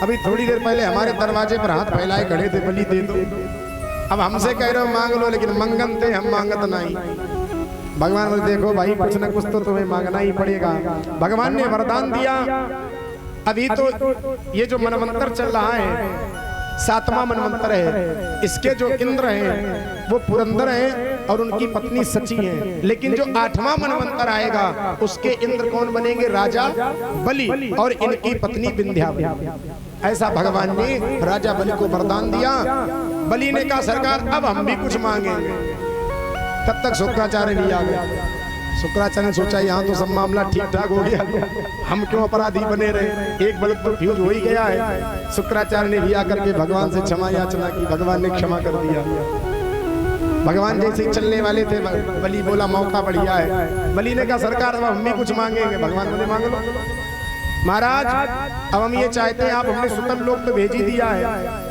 अभी थोड़ी देर पहले हमारे दरवाजे पर हाथ फैलाए खड़े थे, बलि दे दो। अब हमसे कह रहे हो मांग लो, लेकिन मंगन थे, हम मांगत नहीं। भगवान बोले देखो भाई कुछ न कुछ तो तुम्हें मांगना ही पड़ेगा। भगवान ने वरदान दिया। अभी तो ये जो मनवंतर चल रहा है 7वां मनवंतर है, इसके जो इंद्र हैं वो पुरंदर हैं और उनकी पत्नी सची है। लेकिन जो 8वां मनवंतर आएगा उसके इंद्र कौन बनेंगे? राजा बलि और इनकी पत्नी विंध्या। ऐसा भगवान ने राजा बलि को वरदान दिया। बलि ने कहा सरकार अब हम भी कुछ मांगेंगे। तब तक शुक्राचार्य भी आ गया। शुक्राचार्य ने सोचा यहाँ तो सब मामला ठीक ठाक हो गया, हम क्यों अपराधी बने रहे, एक बल्ब तो फ्यूज हो ही गया है। शुक्राचार्य ने भी आकर के भगवान से क्षमा याचना की, भगवान ने क्षमा कर दिया। भगवान जैसे चलने वाले थे, बलि बोला मौका बढ़िया है। बलि ने कहा सरकार अब हम भी कुछ मांगेंगे। भगवान बोले मांग लो। महाराज अब हम ये चाहते हैं, आप हमने सुतम लोक तो भेज ही दिया है,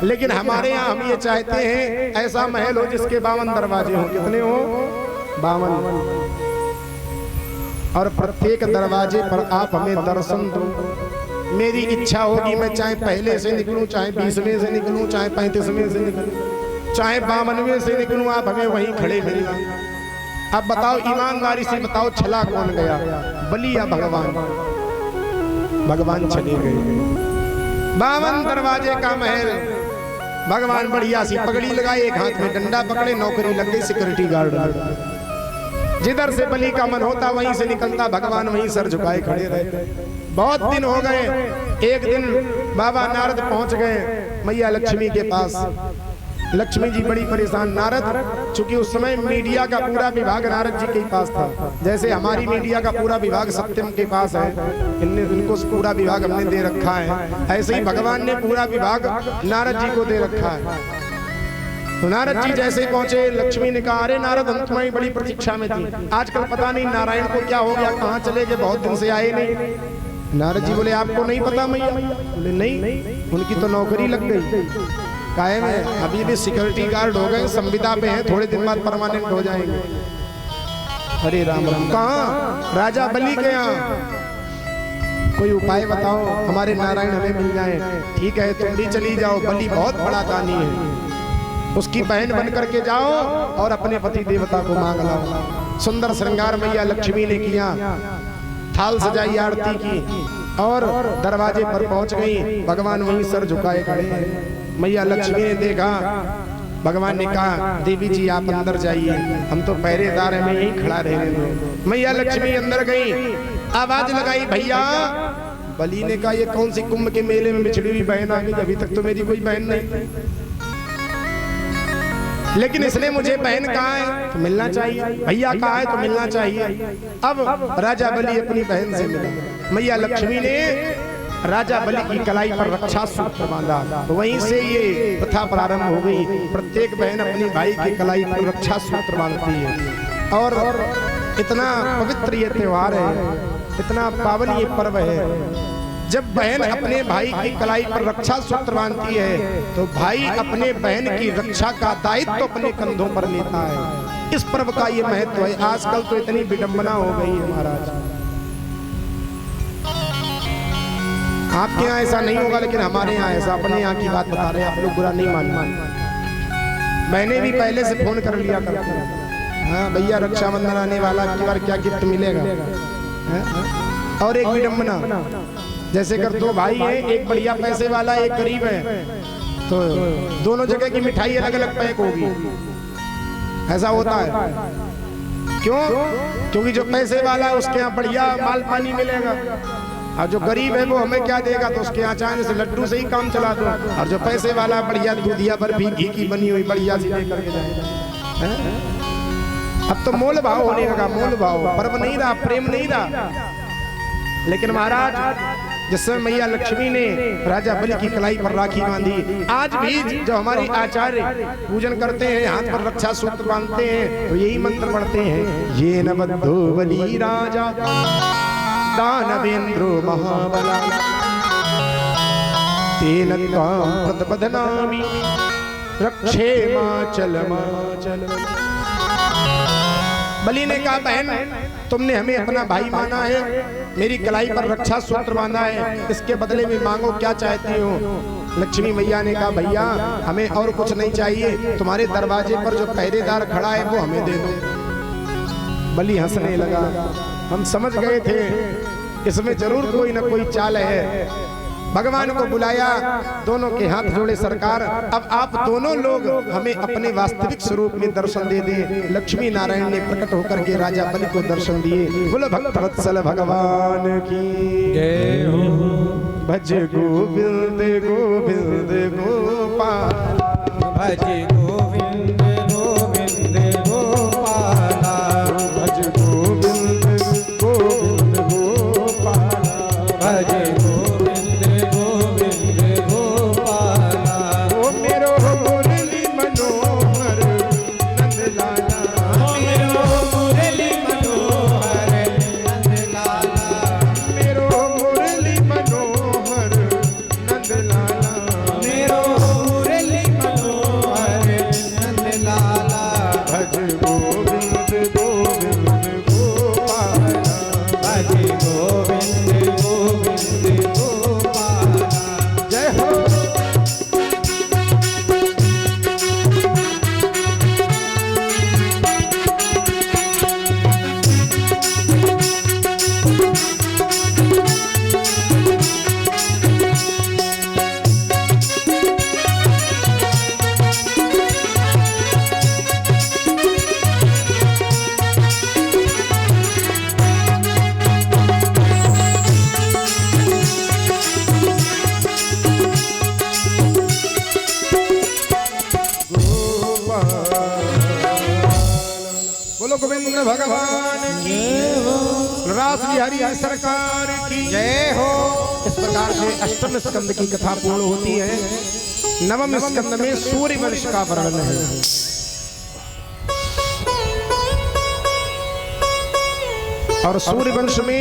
लेकिन हमारे यहाँ हम ये चाहते हैं ऐसा महल हो जिसके 52 दरवाजे हो। कितने हो? 52। और प्रत्येक दरवाजे पर आप हमें दर्शन दो। मेरी इच्छा होगी मैं चाहे पहले से निकलूं, चाहे 20वें से निकलूं, चाहे 35वें से निकलूं, चाहे 52वें से निकलूं, आप हमें वहीं खड़े मिलना। अब बताओ ईमानदारी से बताओ, छला कौन गया, बलि या भगवान? भगवान चले गए। 52 दरवाजे का महल, भगवान बढ़िया सी पगड़ी लगाए, एक हाथ में डंडा पकड़े, नौकरी लग गई सिक्योरिटी गार्ड। जिधर से बलि का मन होता वहीं से निकलता, भगवान वहीं सर झुकाए खड़े रहते। बहुत दिन हो गए। एक दिन बाबा नारद पहुंच गए मैया लक्ष्मी के पास। लक्ष्मी जी बड़ी परेशान। नारद, चूंकि उस समय मीडिया का पूरा विभाग नारद जी के पास था, जैसे हमारी मीडिया का पूरा विभाग सत्यम के पास है, इनको पूरा विभाग हमने दे रखा है, ऐसे ही भगवान ने पूरा विभाग नारद जी को दे रखा है। तो नारद जी जैसे ही पहुंचे, लक्ष्मी ने कहा, अरे नारद, हम तुम्हारी बड़ी प्रतीक्षा में थी, आजकल पता नहीं नारायण को क्या हो गया, कहाँ चले गए, बहुत दिन से आए नहीं। नारद जी बोले, आपको नहीं पता मैया? बोले नहीं, उनकी तो नौकरी लग गई। काहे में? अभी भी सिक्योरिटी गार्ड हो गए, संविदा पे हैं, थोड़े दिन बाद परमानेंट हो जाएंगे। अरे राम राम। कहाँ? राजा बलि के यहाँ। कोई उपाय बताओ, हमारे नारायण हमें मिल जाए। ठीक है, तुम भी चली जाओ, बलि बहुत बड़ा दानी है, उसकी बहन बन करके जाओ और अपने पति देवता को मांग लाओ। सुंदर श्रृंगार मैया लक्ष्मी ने किया, थाल सजाई, आरती की और दरवाजे पर पहुंच गई। भगवान वहीं सर झुकाए खड़े। मैया लक्ष्मी ने देखा, भगवान ने कहा, देवी जी आप अंदर जाइए, हम तो पहरेदार हैं, मैं यहीं खड़ा रहने दो। मैया लक्ष्मी अंदर गई, आवाज लगाई, भैया। बलि ने कहा, ये कौन सी कुंभ के मेले में बिछड़ी हुई बहन आ गई, अभी तक तो मेरी कोई बहन नहीं, लेकिन इसने मुझे बहन कहा है तो मिलना चाहिए, भैया कहा है तो मिलना चाहिए। अब राजा बलि अपनी बहन से मिला। मैया लक्ष्मी ने राजा बलि की कलाई पर रक्षा सूत्र बांधा, वहीं से ये प्रथा प्रारंभ हो गई। प्रत्येक बहन अपनी भाई की कलाई पर रक्षा सूत्र बांधती है। और इतना पवित्र ये त्योहार है, इतना पावन ये पर्व है। जब बहन अपने भाई की कलाई पर रक्षा सूत्र बांधती है तो भाई अपने बहन की रक्षा का दायित्व अपने कंधों पर लेता है। इस पर्व का ये महत्व है। आजकल तो इतनी विडंबना हो गई है महाराज, आपके यहाँ ऐसा नहीं होगा, लेकिन हमारे यहाँ ऐसा। अपने यहाँ की बात बता रहे हैं, आप लोग बुरा नहीं मानना। मैंने भी पहले से फोन कर लिया करती हूँ, हाँ भैया रक्षाबंधन आने वाला, की बार क्या गिफ्ट मिलेगा। और एक विडंबना, जैसे कर दो भाई हैं, एक बढ़िया पैसे वाला, एक गरीब है, तो दोनों जगह की मिठाई अलग अलग पैक होगी। ऐसा होता है क्यों? क्योंकि जो पैसे वाला है उसके यहाँ बढ़िया माल पानी मिलेगा, और जो गरीब है वो हमें क्या देगा, तो उसके यहाँ चाहे से लड्डू से ही काम चला दो। और जो पैसे वाला बढ़िया दूधिया बर्फी घी की बनी हुई बढ़िया सी लेकर के जाएगा। अब तो मोल भाव होने लगा, मोल भाव, पर्व नहीं रहा, प्रेम नहीं रहा। लेकिन महाराज जिस समय मैया लक्ष्मी ने राजा बलि की कलाई पर राखी बांधी, आज भी जो हमारे आचार्य पूजन करते हैं, हाथ पर रक्षा सूत्र बांधते हैं, तो यही मंत्र पढ़ते हैं, ये न बद्धो बलि राजा दानवेंद्रो महाबला तेन त्वां प्रतिबध्नामि रक्षे माचल माचल। बलि ने कहा, बहन तुमने हमें अपना भाई माना है, मेरी कलाई पर रक्षा सूत्र बांधा है, इसके बदले में मांगो क्या चाहती हो। लक्ष्मी मैया ने कहा, भैया हमें और कुछ नहीं चाहिए, तुम्हारे दरवाजे पर जो पहरेदार खड़ा है वो हमें दे दो। बलि हंसने लगा। हम समझ गए थे इसमें जरूर कोई ना कोई चाल है। भगवान को बुलाया, दोनों के हाथ जोड़े, सरकार अब आप दोनों लोग हमें अपने वास्तविक स्वरूप में दर्शन दे दें। लक्ष्मी नारायण ने प्रकट होकर के राजा बलि को दर्शन दिए। बोलो भक्त वत्सल भगवान की जय हो। भज गोविंद गोविंद गोपाल, भज गोविंद गोविंद गोपाला, भज गोविंद गोविंद गोपाल, भज भगवान की रास बिहारी सरकार की जय हो। इस प्रकार से अष्टम स्कंद की कथा पूर्ण होती है। नवम स्कंद में सूर्य वंश का वर्णन है। और सूर्य वंश में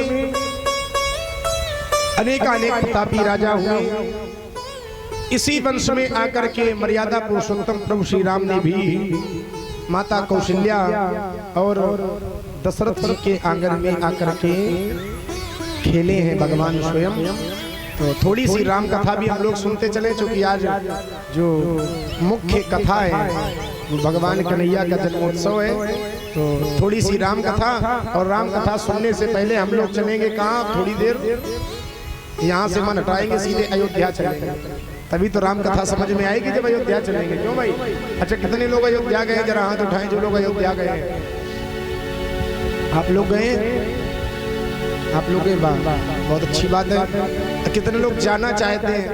अनेकानेक प्रतापी राजा हुए। इसी वंश में आकर के मर्यादा पुरुषोत्तम प्रभु श्री राम ने भी माता कौशल्या और दशरथ जी के आंगन में आकर के खेले हैं भगवान स्वयं। तो थोड़ी सी राम कथा भी हम लोग सुनते चले, क्योंकि आज जो मुख्य कथा है वो भगवान कन्हैया का जन्मोत्सव है। तो थोड़ी सी राम कथा, और राम कथा सुनने से पहले हम लोग चलेंगे कहाँ, थोड़ी देर यहाँ से मन हटाएंगे, सीधे अयोध्या चलेंगे। तभी तो राम कथा समझ में आएगी जब अयोध्या चलेंगे। क्यों भाई? अच्छा, कितने लोग अयोध्या गए? जरा हाथ उठाएं जो लोग अयोध्या गए। आप लोग गए? आप लोग गए? बहुत अच्छी बात है। कितने लोग जाना चाहते हैं?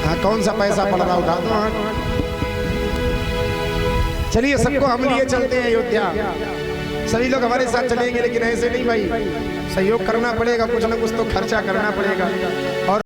हाँ, कौन सा पैसा पड़ रहा, उठा दो हाथ। चलिए, सबको हम लिए चलते हैं अयोध्या। सभी लोग हमारे साथ चलेंगे, लेकिन ऐसे नहीं भाई, सहयोग करना पड़ेगा, कुछ ना कुछ तो खर्चा करना पड़ेगा। और